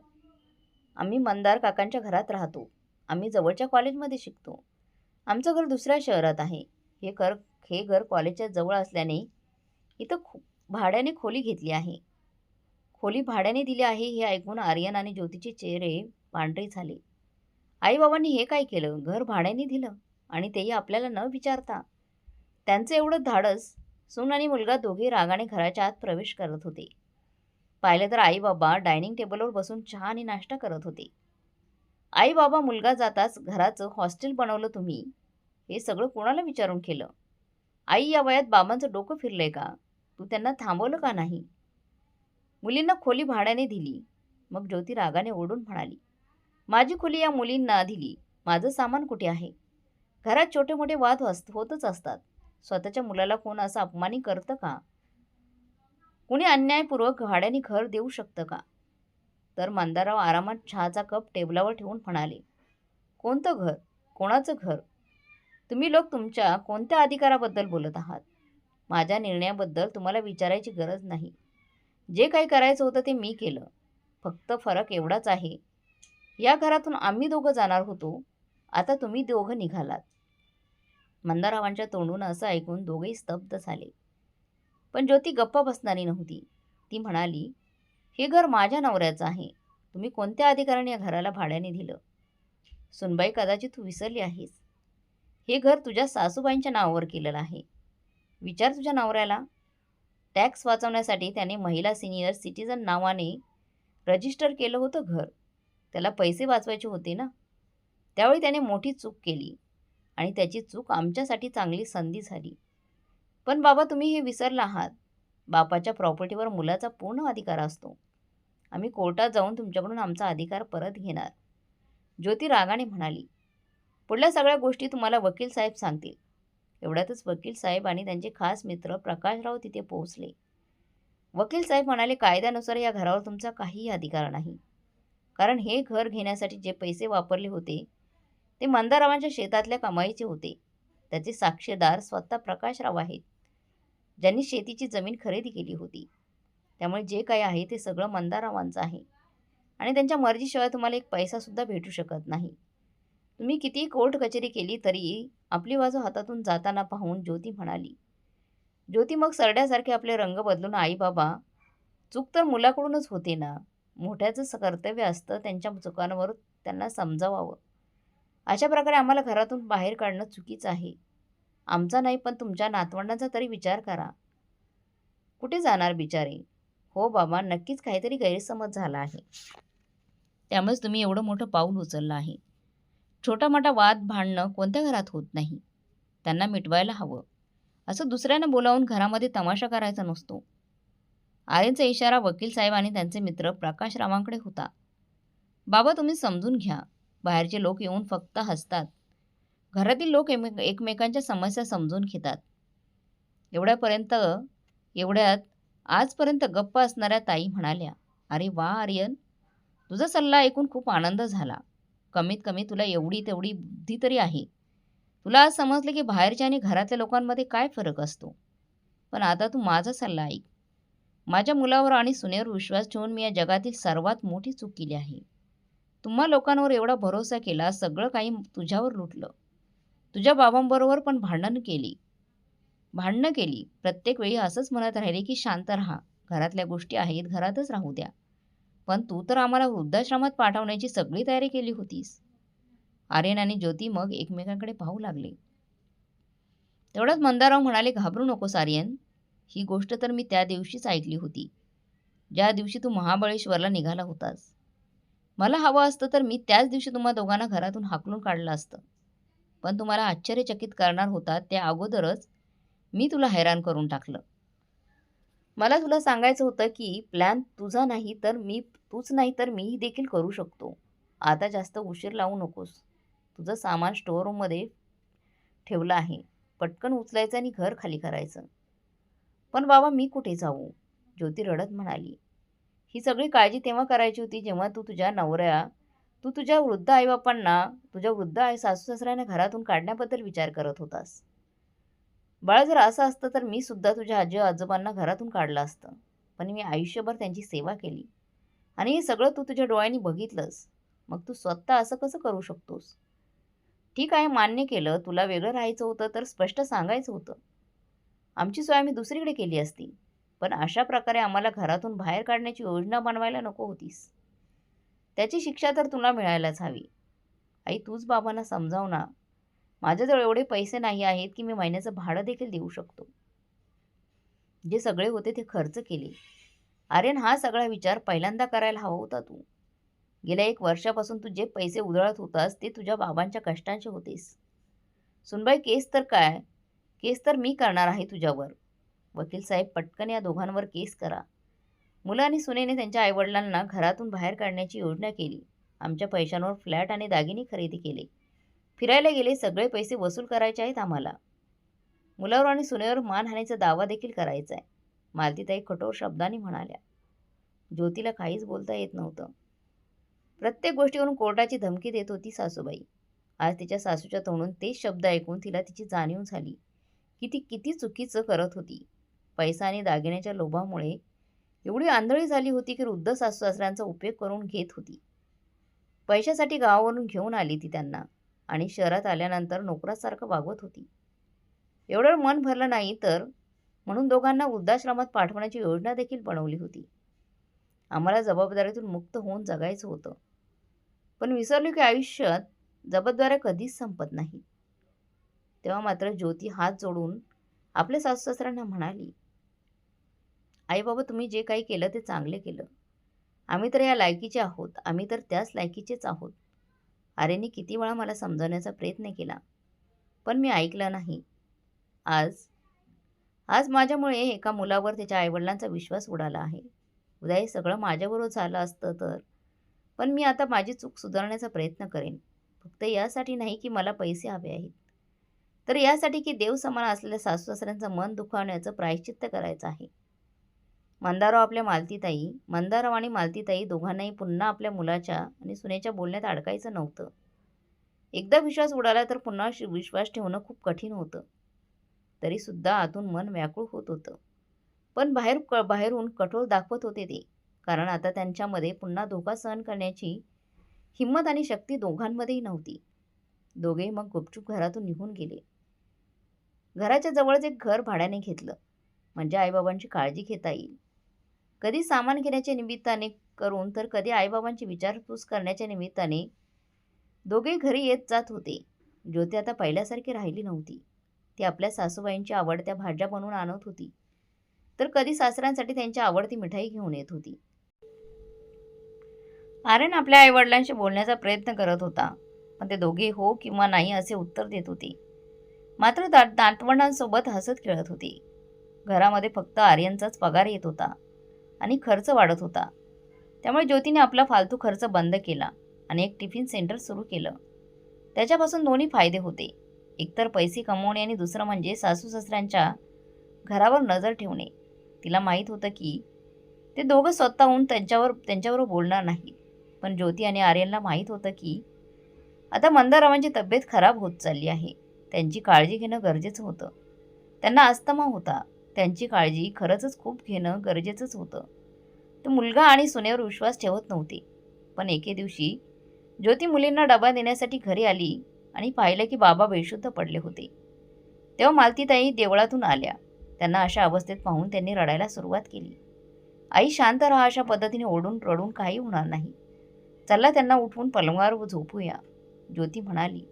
[SPEAKER 1] आम्ही मंदार काकांच्या घरात राहतो. आम्ही जवळच्या कॉलेजमध्ये शिकतो. आमचं घर दुसऱ्या शहरात आहे. हे घर कॉलेजच्या जवळ असल्याने इथं भाड्याने खोली घेतली आहे. खोली भाड्याने दिली आहे हे ऐकून आर्यन आणि ज्योतीचे चेहरे पांढरे झाले. आईबाबांनी हे काय केलं? घर भाड्याने दिलं आणि तेही आपल्याला न विचारता. त्यांचं एवढं धाडस. सून आणि मुलगा दोघे रागाने घराच्या आत प्रवेश करत होते. पाहिलं तर आई बाबा डायनिंग टेबलवर बसून चहा आणि नाश्ता करत होते. आई बाबा, मुलगा जाताच घराचं हॉस्टेल बनवलं तुम्ही, हे सगळं कोणाला विचारून केलं? आई, या वयात बाबांचं डोकं फिरलंय का? तू त्यांना थांबवलं का नाही? मुलींना खोली भाड्याने दिली. मग ज्योती रागाने ओरडून म्हणाली, माझी खोली या मुलींना दिली, माझं सामान कुठे आहे? घरात छोटे मोठे वाद होतच असतात. स्वतःच्या मुलाला कोण असं अपमानी करतं का? कुणी अन्यायपूर्वक भाड्याने घर देऊ शकतं का? तर मंदाराव आरामात चहाचा कप टेबलावर ठेवून म्हणाले, कोणतं घर? कोणाचं घर? तुम्ही लोक तुमच्या कोणत्या अधिकाराबद्दल बोलत आहात? माझ्या निर्णयाबद्दल तुम्हाला विचारायची गरज नाही. जे काही करायचं होतं ते मी केलं. फक्त फरक एवढाच आहे, या घरातून आम्ही दोघं जाणार होतो, आता तुम्ही दोघं निघालात. मंदारावांच्या तोंडून असं ऐकून दोघेही स्तब्ध झाले. पण ज्योती गप्प बसणारी नव्हती. ती म्हणाली, हे घर माझ्या नवऱ्याचं आहे. तुम्ही कोणत्या अधिकाराने या घराला भाड्याने दिलं? सुनबाई, कदाचित तू विसरली आहेस. हे घर तुझ्या सासूबाईंच्या नावावर केलेलं आहे. विचार तुझ्या नवऱ्याला. टॅक्स वाचवण्यासाठी त्याने महिला सिनियर सिटीजन नावाने रजिस्टर केलं होतं घर. त्याला पैसे वाचवायचे होते ना. त्यावेळी त्याने मोठी चूक केली आणि त्याची चूक आमच्यासाठी चांगली संधी झाली. पण बाबा, तुम्ही हे विसरला आहात. बापाच्या प्रॉपर्टीवर मुलाचा पूर्ण अधिकार असतो. आम्ही कोर्टात जाऊन तुमच्याकडून आमचा अधिकार परत घेणार. ज्योती रागाने म्हणाली, पुढल्या सगळ्या गोष्टी तुम्हाला वकील साहेब सांगतील. एवढ्यातच वकील साहेब आणि त्यांचे खास मित्र प्रकाशराव तिथे पोहोचले. वकील साहेब म्हणाले, कायद्यानुसार या घरावर तुमचा काहीही अधिकार नाही. कारण हे घर घेण्यासाठी जे पैसे वापरले होते ते मंदारावांच्या शेतातल्या कमाईचे होते. त्याचे साक्षीदार स्वतः प्रकाशराव आहेत, ज्यांनी शेतीची जमीन खरेदी केली होती. त्यामुळे जे काही आहे ते सगळं मंदारावांचं आहे आणि त्यांच्या मर्जीशिवाय तुम्हाला एक पैसासुद्धा भेटू शकत नाही. तुम्ही कितीही कोर्ट कचेरी केली तरी आपली बाजू हातातून जाताना पाहून ज्योती म्हणाली. ज्योती मग सरड्यासारखे आपले रंग बदलून, आई बाबा, चूक तर मुलाकडूनच होते ना. मोठ्याचं कर्तव्य असतं त्यांच्या चुकांवर त्यांना समजावावं. अशा प्रकारे आम्हाला घरातून बाहेर काढणं चुकीचं आहे. आमचा नाही, पण तुमच्या नातवंडांचा तरी विचार करा. कुठे जाणार बिचारे? हो बाबा, नक्कीच काहीतरी गैरसमज झाला आहे. त्यामुळेच तुम्ही एवढं मोठं पाऊल उचललं आहे. छोटा मोठा वाद भांडणं कोणत्या घरात होत नाही. त्यांना मिटवायला हवं. असं दुसऱ्यांना बोलावून घरामध्ये तमाशा करायचा नसतो. आर्यनचा इशारा वकील साहेब आणि त्यांचे मित्र प्रकाशरावांकडे होता. बाबा, तुम्ही समजून घ्या. बाहेरचे लोक येऊन फक्त हसतात. घरातील लोक एकमेकांच्या समस्या समजून घेतात. एवढ्यात आजपर्यंत गप्प असणाऱ्या ताई म्हणाल्या, अरे वा आर्यन, तुझा सल्ला ऐकून खूप आनंद झाला. कमीत कमी तुला एवढी तेवढी बुद्धी तरी आहे. तुला आज समजले की बाहेरच्या आणि घरातल्या लोकांमध्ये काय फरक असतो. पण आता तू माझा सल्ला ऐक. माझ्या मुलावर आणि सुनेवर विश्वास ठेवून मी या जगातील सर्वात मोठी चूक केली आहे. तुम्हा लोकांवर एवढा भरोसा केला, सगळं काही तुझ्यावर लुटलं. तुझ्या बाबांबरोबर पण भांडणं केली. प्रत्येक वेळी असंच म्हणत राहिले की शांत राहा, घरातल्या गोष्टी आहेत, घरातच राहू द्या. पण तू तर आम्हाला वृद्धाश्रमात पाठवण्याची सगळी तयारी केली होतीस. आर्यन आणि ज्योती मग एकमेकांकडे पाहू लागले. तेवढ्यात मंदाराव म्हणाले, घाबरू नकोस आर्यन. ही गोष्ट तर मी त्या दिवशीच ऐकली होती, ज्या दिवशी तू महाबळेश्वरला निघाला होतास. मला हवं असतं तर मी त्याच दिवशी तुम्हा दोघांना घरातून हाकलून काढलं असतं. पण तुम्हाला आश्चर्यचकित करणार होता त्या अगोदरच मी तुला हैराण करून टाकलं. मला तुला सांगायचं होतं की प्लॅन तूच नाही तर मीही देखील करू शकतो. आता जास्त उशीर लावू नकोस. तुझं सामान स्टोअर रूममध्ये ठेवलं आहे. पटकन उचलायचं आणि घर खाली करायचं. पण बाबा, मी कुठे जाऊ? ज्योती रडत म्हणाली. ही सगळी काळजी तेव्हा करायची होती जेव्हा तू तुझ्या वृद्ध आईबापांना, तुझ्या वृद्ध सासू सासऱ्यांना घरातून काढण्याबद्दल विचार करत होतास. बाळा, जर असं असतं तर मी सुद्धा तुझ्या आजी आजोबांना घरातून काढलं असतं. पण मी आयुष्यभर त्यांची सेवा केली आणि हे सगळं तू तुझ्या डोळ्यांनी बघितलंस. मग तू स्वतः असं कसं करू शकतोस? ठीक आहे, मान्य केलं, तुला वेगळं राहायचं होतं तर स्पष्ट सांगायचं होतं. आमची सोय आम्ही दुसरीकडे केली असती. पण अशा प्रकारे आम्हाला घरातून बाहेर काढण्याची योजना बनवायला नको होतीस. त्याची शिक्षा तर तुला मिळायलाच हवी. आई, तूच बाबांना समजाव ना. माझ्याजवळ एवढे पैसे नाही आहेत की मी महिन्याचं भाडं देखील देऊ शकतो. जे सगळे होते ते खर्च केले. आर्यन, हा सगळा विचार पहिल्यांदा करायला हवा होता तू. गेल्या 1 वर्षापासून तू जे पैसे उधळत होतास ते तुझ्या बाबांच्या कष्टांचे होतेस. सुनबाई, केस तर काय? केस तर मी करणार आहे तुझ्यावर. वकील साहेब, पटकन या दोघांवर केस करा. मुलं आणि सुनेने त्यांच्या आईवडिलांना घरातून बाहेर काढण्याची योजना केली. आमच्या पैशांवर फ्लॅट आणि दागिने खरेदी केले. फिरायला गेले. सगळे पैसे वसूल करायचे आहेत आम्हाला. मुलावर आणि सुनेवर मानहानीचा दावा देखील करायचा आहे, मालतीताई कठोर शब्दांनी म्हणाल्या. ज्योतीला काहीच बोलता येत नव्हतं. प्रत्येक गोष्टीवरून कोर्टाची धमकी देत होती सासूबाई. आज तिच्या सासूच्या तोंडून तेच शब्द ऐकून तिला तिची जाणीव झाली की ती किती चुकीचं करत होती. पैसा आणि दागिन्याच्या लोभामुळे एवढी आंधळी झाली होती की वृद्ध सासू सासऱ्यांचा उपयोग करून घेत होती. पैशासाठी गावावरून घेऊन आली ती त्यांना आणि शहरात आल्यानंतर नोकरासारखं वागवत होती. एवढं मन भरलं नाही तर म्हणून दोघांना वृद्धाश्रमात पाठवण्याची योजना देखील बनवली होती. आम्हाला जबाबदारीतून मुक्त होऊन जगायचं होतं. पण विसरलो की आयुष्यात जबाबदाऱ्या कधीच संपत नाही. तेव्हा मात्र ज्योती हात जोडून आपल्या सासू-सासऱ्यांना म्हणाली, आई बाबा, तुम्ही जे काही केलं ते चांगले केलं. आम्ही तर या लायकीचे आहोत. आम्ही तर त्याच लायकीचेच आहोत. आर्यनने किती वेळा मला समजवण्याचा प्रयत्न केला, पण मी ऐकलं नाही. आज आज माझ्यामुळे एका मुलावर त्याच्या आईवडिलांचा विश्वास उडाला आहे. उद्या हे सगळं माझ्याबरोबर झालं असतं तर. पण मी आता माझी चूक सुधारण्याचा प्रयत्न करेन. फक्त यासाठी नाही की मला पैसे हवे आहेत, तर यासाठी की देव समान असलेल्या सासू-सासऱ्यांचं मन दुखावण्याचं प्रायश्चित्त करायचं आहे. मंदाराव आणि मालतीताई दोघांनाही पुन्हा आपल्या मुलाच्या आणि सुनेच्या बोलण्यात अडकायचं नव्हतं. एकदा विश्वास उडाला तर पुन्हा विश्वास ठेवणं खूप कठीण होतं. तरीसुद्धा आतून मन व्याकुळ होत होतं. पण बाहेरून कठोर दाखवत होते ते, कारण आता त्यांच्यामध्ये पुन्हा धोका सहन करण्याची हिंमत आणि शक्ती दोघांमध्येही नव्हती. दोघेही मग गुपचूप घरातून निघून गेले. घराच्या जवळच एक घर भाड्याने घेतलं, म्हणजे आईबाबांची काळजी घेता येईल. कधी सामान घेण्याच्या निमित्ताने करून तर कधी आईबाबांची विचारपूस करण्याच्या निमित्ताने दोघेही घरी येत जात होते. ज्योती आता पहिल्यासारखी राहिली नव्हती. ती आपल्या सासूबाईंची आवडत्या भाज्या बनवून आणत होती, तर कधी सासऱ्यांसाठी त्यांची आवडती मिठाई घेऊन येत होती. आर्यन आपल्या आईवडिलांशी बोलण्याचा प्रयत्न करत होता, पण ते दोघे हो किंवा नाही असे उत्तर देत होते. मात्र नातवंडांसोबत हसत खेळत होते. घरामध्ये फक्त आर्यनचाच पगार येत होता आणि खर्च वाढत होता. त्यामुळे ज्योतीने आपला फालतू खर्च बंद केला आणि एक टिफिन सेंटर सुरू केलं. त्याच्यापासून दोन्ही फायदे होते. एकतर पैसे कमवणे आणि दुसरं म्हणजे सासू-सासऱ्यांच्या घरावर नजर ठेवणे. तिला माहीत होतं की ते दोघं स्वतःहून त्यांच्याबरोबर बोलणार नाहीत. पण ज्योती आणि आर्यनला माहीत होतं की आता मंदारावांची तब्येत खराब होत चालली आहे. त्यांची काळजी घेणं गरजेचं होतं. त्यांना अस्थमा होता. त्यांची काळजी खरंच खूप घेणं गरजेचंच होतं. तो मुलगा आणि सुनेवर विश्वास ठेवत नव्हते. पण एके दिवशी ज्योती मुलींना डबा देण्यासाठी घरी आली आणि पाहिलं की बाबा बेशुद्ध पडले होते. तेव्हा मालतीताई देवळातून आल्या. त्यांना अशा अवस्थेत पाहून त्यांनी रडायला सुरुवात केली. आई, शांत राहा. अशा पद्धतीने ओरडून रडून काही होणार नाही. चला, त्यांना उठवून पलंगावर झोपूया, ज्योती म्हणाली.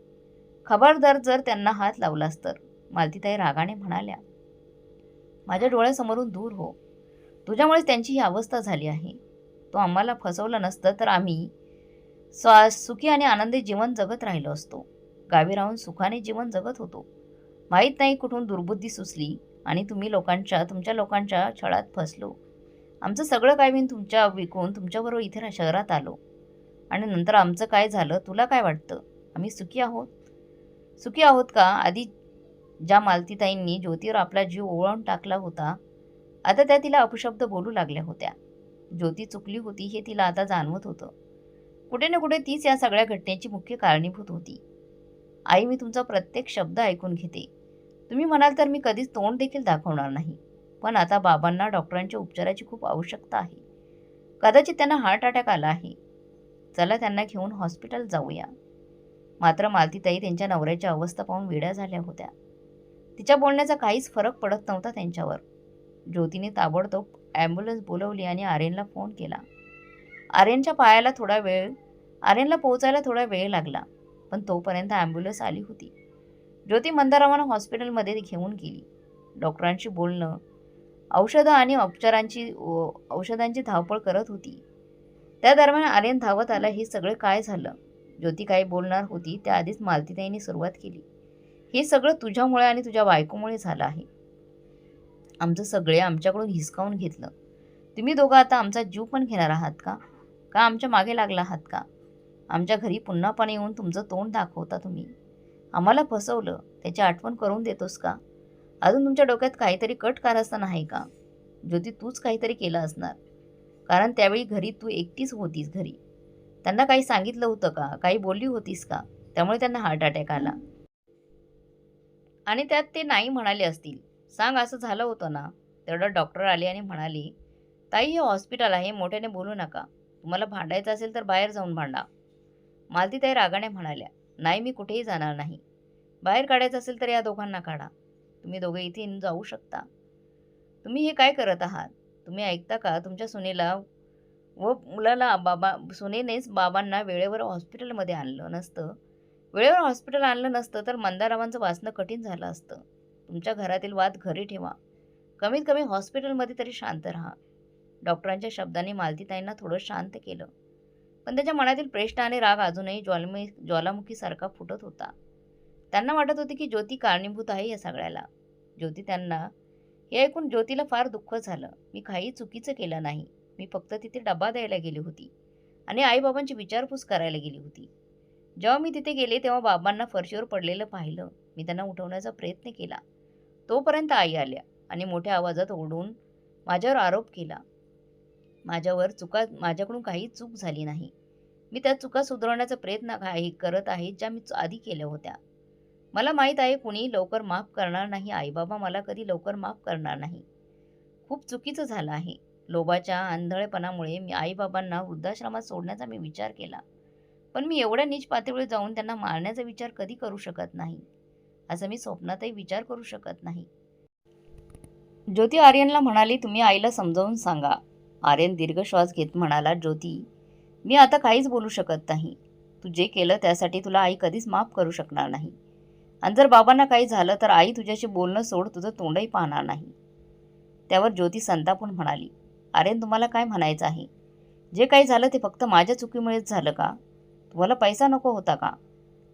[SPEAKER 1] खबरदार जर त्यांना हात लावलास तर, मालतीताई रागाने म्हणाल्या. माझ्या डोळ्यासमोरून दूर हो. तुझ्यामुळेच त्यांची ही अवस्था झाली आहे. तो आम्हाला फसवलं नसतं तर आम्ही सुखी आणि आनंदी जीवन जगत राहिलो असतो. गावी राहून सुखाने जीवन जगत होतो. माहीत नाही कुठून दुर्बुद्धी सुचली आणि तुमच्या लोकांच्या छळात फसलो. आमचं सगळं काय विकून तुमच्याबरोबर इथे शहरात आलो. आणि नंतर आमचं काय झालं तुला काय वाटतं? आम्ही सुखी आहोत का? आधी ज्या मालतीताईंनी ज्योतीवर आपला जीव ओवाळून टाकला होता, आता त्या तिला अपशब्द बोलू लागल्या होत्या. ज्योती चुकली होती हे तिला आता जाणवत होतं. कुठे ना कुठे तीच या सगळ्या घटनेची मुख्य कारणीभूत होती. आई, मी तुमचा प्रत्येक शब्द ऐकून घेते. तुम्ही म्हणाल तर मी कधीच तोंड देखील दाखवणार नाही. पण आता बाबांना डॉक्टरांच्या उपचाराची खूप आवश्यकता आहे. कदाचित त्यांना हार्ट अटॅक आला आहे. चला, त्यांना घेऊन हॉस्पिटल जाऊया. मात्र मालतीताई त्यांच्या नवऱ्याची अवस्था पाहून वेड्या झाल्या होत्या. तिच्या बोलण्याचा काहीच फरक पडत नव्हता त्यांच्यावर. ज्योतीने ताबडतोब ॲम्ब्युलन्स बोलवली आणि आर्यनला फोन केला. आर्यनला पोहोचायला थोडा वेळ लागला, पण तोपर्यंत ॲम्ब्युलन्स आली होती. ज्योती मंदारावांना हॉस्पिटलमध्ये घेऊन गेली. डॉक्टरांशी बोलणं, औषधं आणि औषधांची धावपळ करत होती. त्या दरम्यान आर्यन धावत आला. हे सगळं काय झालं? ज्योती काही बोलणार होती त्याआधीच मालतीताईंनी सुरुवात केली. हे सगळं तुझ्यामुळे आणि तुझ्या बायकोमुळे झालं आहे. आमचं सगळे आमच्याकडून हिसकावून घेतलं. तुम्ही दोघं आता आमचा जीव पण घेणार आहात का? का आमच्या मागे लागला आहात का? आमच्या घरी पुन्हापणे येऊन तुमचं तोंड दाखवता तुम्ही. आम्हाला फसवलं, त्याची आठवण करून देतोस का? अजून तुमच्या डोक्यात काहीतरी कट कारस्थान आहे का? ज्योती, तूच काहीतरी केलं असणार, कारण त्यावेळी घरी तू एकटीच होतीस घरी. त्यांना काही सांगितलं होतं का? काही बोलली होतीस का? त्यामुळे त्यांना हार्ट अटॅक आला. आणि त्यात ते नाही म्हणाले असतील. सांग, असं झालं होतं ना? तेवढं डॉक्टर आले आणि म्हणाले, ताई हे हॉस्पिटल आहे, मोठ्याने बोलू नका. तुम्हाला भांडायचं असेल तर बाहेर जाऊन भांडा. मालतीताई रागाने म्हणाल्या, नाही, मी कुठेही जाणार नाही. बाहेर काढायचं असेल तर या दोघांना काढा. तुम्ही दोघे इथे जाऊ शकता. तुम्ही हे काय करत आहात? तुम्ही ऐकता का? तुमच्या सुनेला व मुलाला सुनेनेच बाबांना वेळेवर हॉस्पिटल आणलं नसतं तर मंदारावांचं वाचणं कठीण झालं असतं. तुमच्या घरातील वाद घरी ठेवा. कमीत कमी हॉस्पिटलमध्ये तरी शांत राहा. डॉक्टरांच्या शब्दांनी मालतीताईंना थोडं शांत केलं, पण त्याच्या मनातील प्रश्न आणि राग अजूनही ज्वालामुखीसारखा फुटत होता. त्यांना वाटत होते की ज्योती कारणीभूत आहे या सगळ्याला. हे ऐकून ज्योतीला फार दुःख झालं. मी काही चुकीचं केलं नाही. मी फक्त तिथे डबा द्यायला गेली होती आणि आईबाबांची विचारपूस करायला गेली होती. जेव्हा मी तिथे गेले तेव्हा बाबांना फरशीवर पडलेलं पाहिलं. मी त्यांना उठवण्याचा प्रयत्न केला. तोपर्यंत आई आल्या आणि मोठ्या आवाजात ओरडून माझ्यावर आरोप केला. माझ्याकडून काही चूक झाली नाही. मी त्या चुका सुधारण्याचा प्रयत्न करत आहे ज्या मी आधी केल्या होत्या. मला माहीत आहे कुणी लवकर माफ करणार नाही. आईबाबा मला कधी लवकर माफ करणार नाही. खूप चुकीचं झालं आहे. लोभाच्या आंधळेपणामुळे मी आईबाबांना वृद्धाश्रमात सोडण्याचा मी विचार केला, पण मी एवढ्या नीच पातळीवर जाऊन त्यांना मारण्याचा विचार कधी करू शकत नाही. असं मी स्वप्नातही विचार करू शकत नाही. ज्योती आर्यनला म्हणाली, तुम्ही आईला समजावून सांगा. आर्यन दीर्घ श्वास घेत म्हणाला, ज्योती, मी आता काहीच बोलू शकत नाही. तू जे केलं त्यासाठी तुला आई कधीच माफ करू शकणार नाही. आणि जर बाबांना काही झालं तर आई तुझ्याशी बोलणं सोड, तुझं तोंडही पाहणार नाही. त्यावर ज्योती संतापून म्हणाली, आर्यन, तुम्हाला काय म्हणायचं आहे? जे काही झालं ते फक्त माझ्या चुकीमुळेच झालं का? तुम्हाला पैसा नको होता का?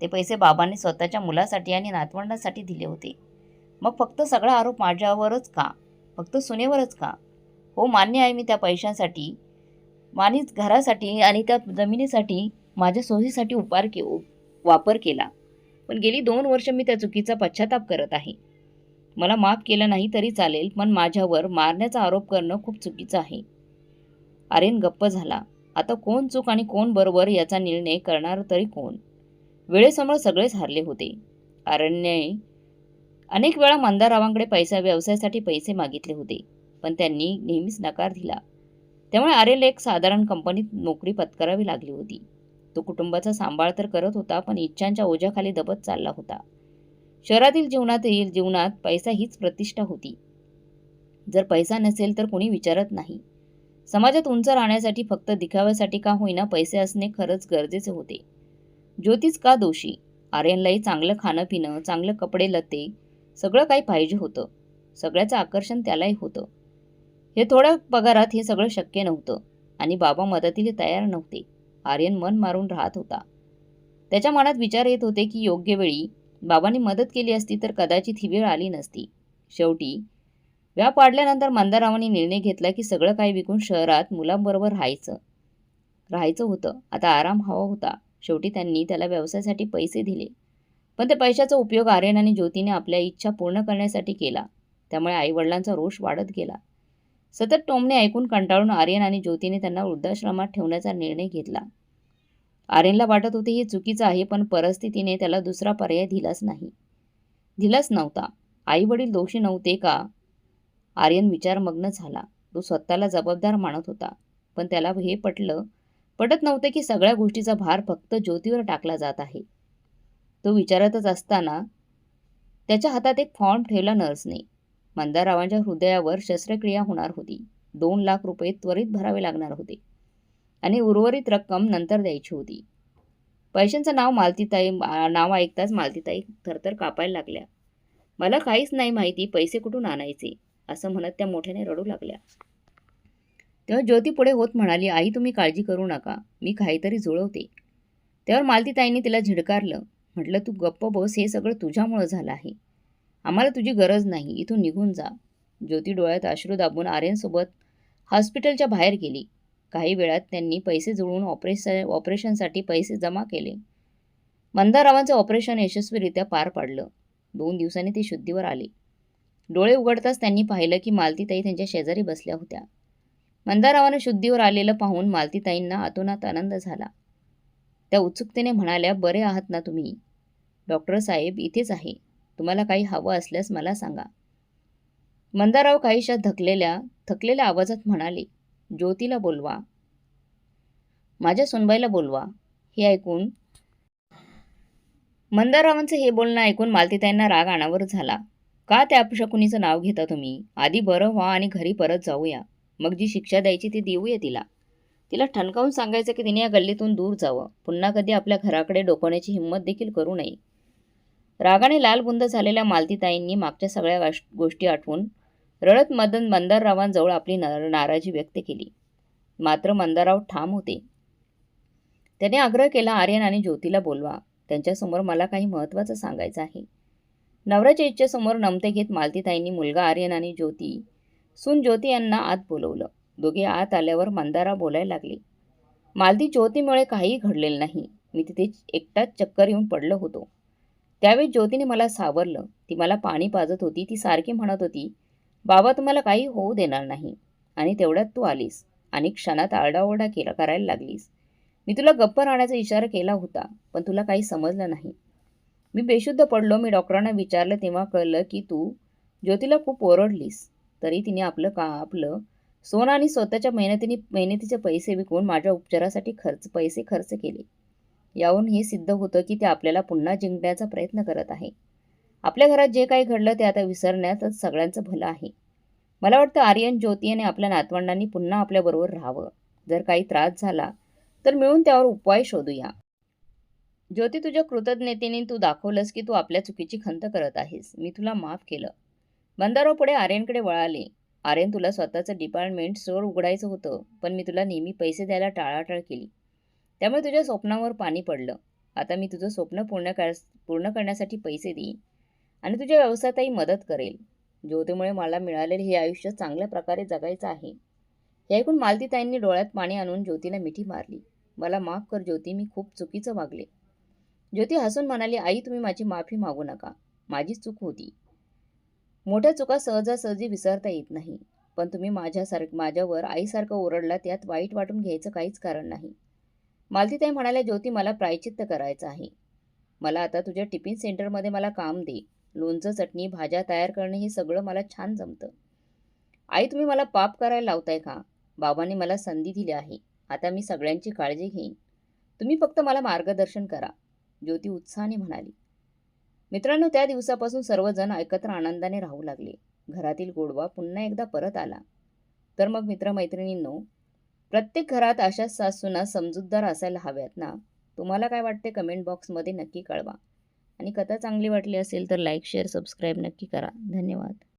[SPEAKER 1] ते पैसे बाबांनी स्वतःच्या मुलासाठी आणि नातवंडांसाठी दिले होते. मग फक्त सगळा आरोप माझ्यावरच का? फक्त सुनेवरच का? हो, मान्य आहे, मी त्या पैशांसाठी, घरासाठी आणि त्या जमिनीसाठी माझ्या सोयीसाठी वापर केला. पण गेली 2 वर्ष मी त्या चुकीचा पश्चाताप करत आहे. मला माफ केलं नाही तरी चालेल, पण माझ्यावर मारण्याचा आरोप करणं खूप चुकीचं आहे. आर्यन गप्प झाला. आता कोण चूक आणि कोण बरोबर याचा निर्णय करणार तरी कोण? वेळेसमोर सगळेच हारले होते. आर्यनने अनेक वेळा मंदारावांकडे व्यवसायासाठी पैसे मागितले होते, पण त्यांनी नेहमीच नकार दिला. त्यामुळे आर्यनला एक साधारण कंपनीत नोकरी पत्करावी लागली होती. तो कुटुंबाचा सांभाळ तर करत होता, पण इच्छांच्या ओझ्याखाली दबत चालला होता. शहरातील जीवनात पैसा हीच प्रतिष्ठा होती. जर पैसा नसेल तर कोणी विचारत नाही. समाजात उंच राहण्यासाठी फक्त दिखाव्यासाठी का होईना पैसे असणे खरंच गरजेचे होते. ज्योतीच का दोषी? आर्यनलाही चांगलं खाणं पिणं, चांगलं कपडे लत्ते, सगळं काही पाहिजे होतं. सगळ्याचं आकर्षण त्यालाही होतं. हे थोड्या पगारात हे सगळं शक्य नव्हतं आणि बाबा मदतीला तयार नव्हते. आर्यन मन मारून राहत होता. त्याच्या मनात विचार येत होते की योग्य वेळी बाबांनी मदत केली असती तर कदाचित ही वेळ आली नसती. शेवटी व्याप वाढल्यानंतर मंदारावांनी निर्णय घेतला की सगळं काही विकून शहरात मुलांबरोबर राहायचं होतं. आता आराम हवा होता. शेवटी त्यांनी त्याला व्यवसायासाठी पैसे दिले, पण त्या पैशाचा उपयोग आर्यन आणि ज्योतीने आपल्या इच्छा पूर्ण करण्यासाठी केला. त्यामुळे आईवडिलांचा रोष वाढत गेला. सतत टोमणे ऐकून कंटाळून आर्यन आणि ज्योतीने त्यांना वृद्धाश्रमात ठेवण्याचा निर्णय घेतला. आर्यनला वाटत होते हे चुकीचं आहे, पण परिस्थितीने त्याला दुसरा पर्याय दिलाच नव्हता. आई वडील दोषी नव्हते का? आर्यन विचारमग्न झाला. तो स्वतःला जबाबदार मानत होता, पण त्याला हे पटत नव्हते की सगळ्या गोष्टीचा भार फक्त ज्योतीवर टाकला जात आहे. तो विचारतच असताना त्याच्या हातात एक फॉर्म ठेवला नर्सने. मंदाररावांच्या हृदयावर शस्त्रक्रिया होणार होती. 2 लाख रुपये त्वरित भरावे लागणार होते आणि उर्वरित रक्कम नंतर द्यायची होती. पैशांचं नाव ऐकताच मालतीताई थरथर कापायला लागल्या. मला काहीच नाही माहिती पैसे कुठून आणायचे, असं म्हणत त्या मोठ्याने रडू लागल्या. तेव्हा ज्योती पुढे होत म्हणाली, आई तुम्ही काळजी करू नका, मी काहीतरी जुळवते. त्यावर मालतीताईंनी तिला झिडकारलं. म्हटलं तू गप्प बस, हे सगळं तुझ्यामुळं झालं आहे. आम्हाला तुझी गरज नाही, इथून निघून जा. ज्योती डोळ्यात अश्रू दाबून आर्यनसोबत हॉस्पिटलच्या बाहेर गेली. काही वेळात त्यांनी पैसे जुळवून ऑपरेशनसाठी पैसे जमा केले. मंदाररावांचं ऑपरेशन यशस्वीरित्या पार पाडलं. 2 दिवसांनी ते शुद्धीवर आले. डोळे उघडताच त्यांनी पाहिलं की मालतीताई त्यांच्या शेजारी बसल्या होत्या. मंदाररावांना शुद्धीवर आलेलं पाहून मालतीताईंना अतोनात आनंद झाला. त्या उत्सुकतेने म्हणाल्या, बरे आहात ना तुम्ही? डॉक्टर साहेब इथेच आहे, तुम्हाला काही हवं असल्यास मला सांगा. मंदारराव काहीशा थकलेल्या आवाजात म्हणाले, ज्योतीला बोलवा, माझ्या सुनबाईला बोलवा. हे ऐकून मंदाररावांचं हे बोलणं ऐकून मालतीताईंना राग अनावर झाला. का त्या अपशकुनीचं नाव घेता तुम्ही? आधी बरं व्हा आणि घरी परत जाऊया, मग जी शिक्षा द्यायची ती देऊया तिला ठणकावून सांगायचं की तिने या गल्लीतून दूर जावं, पुन्हा कधी आपल्या घराकडे डोकवण्याची हिंमत देखील करू नये. रागाने लालबुंद झालेल्या मालतीताईंनी मागच्या सगळ्या गोष्टी आठवून रडत मंदाररावांजवळ आपली नाराजी व्यक्त केली. मात्र मंदारराव ठाम होते. त्याने आग्रह केला, आर्यन आणि ज्योतीला बोलवा, त्यांच्यासमोर मला काही महत्त्वाचं सांगायचं आहे. नवऱ्याच्या इच्छेसमोर नमते घेत मालतीताईंनी मुलगा आर्यन आणि सून ज्योती यांना आत बोलवलं. दोघे आत आल्यावर मंदारराव बोलायला लागले. मालती, ज्योतीमुळे काहीही घडलेलं नाही. मी तिथे एकटाच चक्कर येऊन पडलो होतो. त्यावेळी ज्योतीने मला सावरलं. ती मला पाणी पाजत होती. ती सारखी म्हणत होती, बाबा तुम्हाला काही होऊ देणार नाही. आणि तेवढ्यात तू आलीस आणि क्षणात आरडाओरडा करायला लागलीस. मी तुला गप्प राहण्याचा इशारा केला होता, पण तुला काही समजलं नाही. मी बेशुद्ध पडलो. मी डॉक्टरांना विचारलं तेव्हा कळलं की तू ज्योतीला खूप ओरडलीस. तरी तिने आपलं सोनं आणि स्वतःच्या मेहनतीचे पैसे विकून माझ्या उपचारासाठी पैसे खर्च केले. यावरून हे सिद्ध होतं की ते आपल्याला पुन्हा जिंकण्याचा प्रयत्न करत आहे. आपल्या घरात जे काही घडलं ते आता विसरण्यातच सगळ्यांचं भलं आहे. मला वाटतं आर्यन, ज्योती आणि आपल्या नातवंडांनी पुन्हा आपल्याबरोबर राहावं. जर काही त्रास झाला तर मिळून त्यावर उपाय शोधूया. ज्योती, तुझ्या कृतज्ञतेने तू दाखवलंस की तू आपल्या चुकीची खंत करत आहेस. मी तुला माफ केलं. मंदारराव पुढे आर्यनकडे वळाले. आर्यन, तुला स्वतःचं डिपार्टमेंट स्टोअर उघडायचं होतं, पण मी तुला नेहमी पैसे द्यायला टाळाटाळ केली. त्यामुळे तुझ्या स्वप्नावर पाणी पडलं. आता मी तुझं स्वप्न पूर्ण करण्यासाठी पैसे देईन आणि तुझ्या व्यवसायातही मदत करेल. ज्योतीमुळे मला मिळालेले हे आयुष्य चांगल्या प्रकारे जगायचं आहे. हे ऐकून मालतीताईंनी डोळ्यात पाणी आणून ज्योतीला मिठी मारली. मला माफ कर ज्योती, मी खूप चुकीचं वागले. ज्योती हसून म्हणाली, आई तुम्ही माझी माफी मागू नका. माझीच चूक होती. मोठ्या चुका सहजासहजी विसरता येत नाही. पण तुम्ही माझ्यावर आईसारखं ओरडला, त्यात वाईट वाटून घ्यायचं काहीच कारण नाही. मालतीताई म्हणाल्या, ज्योती मला प्रायश्चित्त करायचं आहे. मला आता तुझ्या टिफिन सेंटरमध्ये मला काम दे. लोणचं, चटणी, भाज्या तयार करणे हे सगळं मला छान जमतं. आई तुम्ही मला पाप करायला लावताय का? बाबांनी मला संधी दिली आहे. आता मी सगळ्यांची काळजी घेईन. तुम्ही फक्त मला मार्गदर्शन करा, ज्योती उत्साहाने म्हणाली. मित्रांनो, त्या दिवसापासून सर्वजण एकत्र आनंदाने राहू लागले. घरातील गोडवा पुन्हा एकदा परत आला. तर मग मित्रमैत्रिणींनो, प्रत्येक घरात अशाच सासूना समजूतदार असायला हव्यात ना? तुम्हाला काय वाटते कमेंट बॉक्समध्ये नक्की कळवा. आणि कथा चांगली वाटली असेल तर लाईक, शेअर, सबस्क्राईब नक्की करा. धन्यवाद.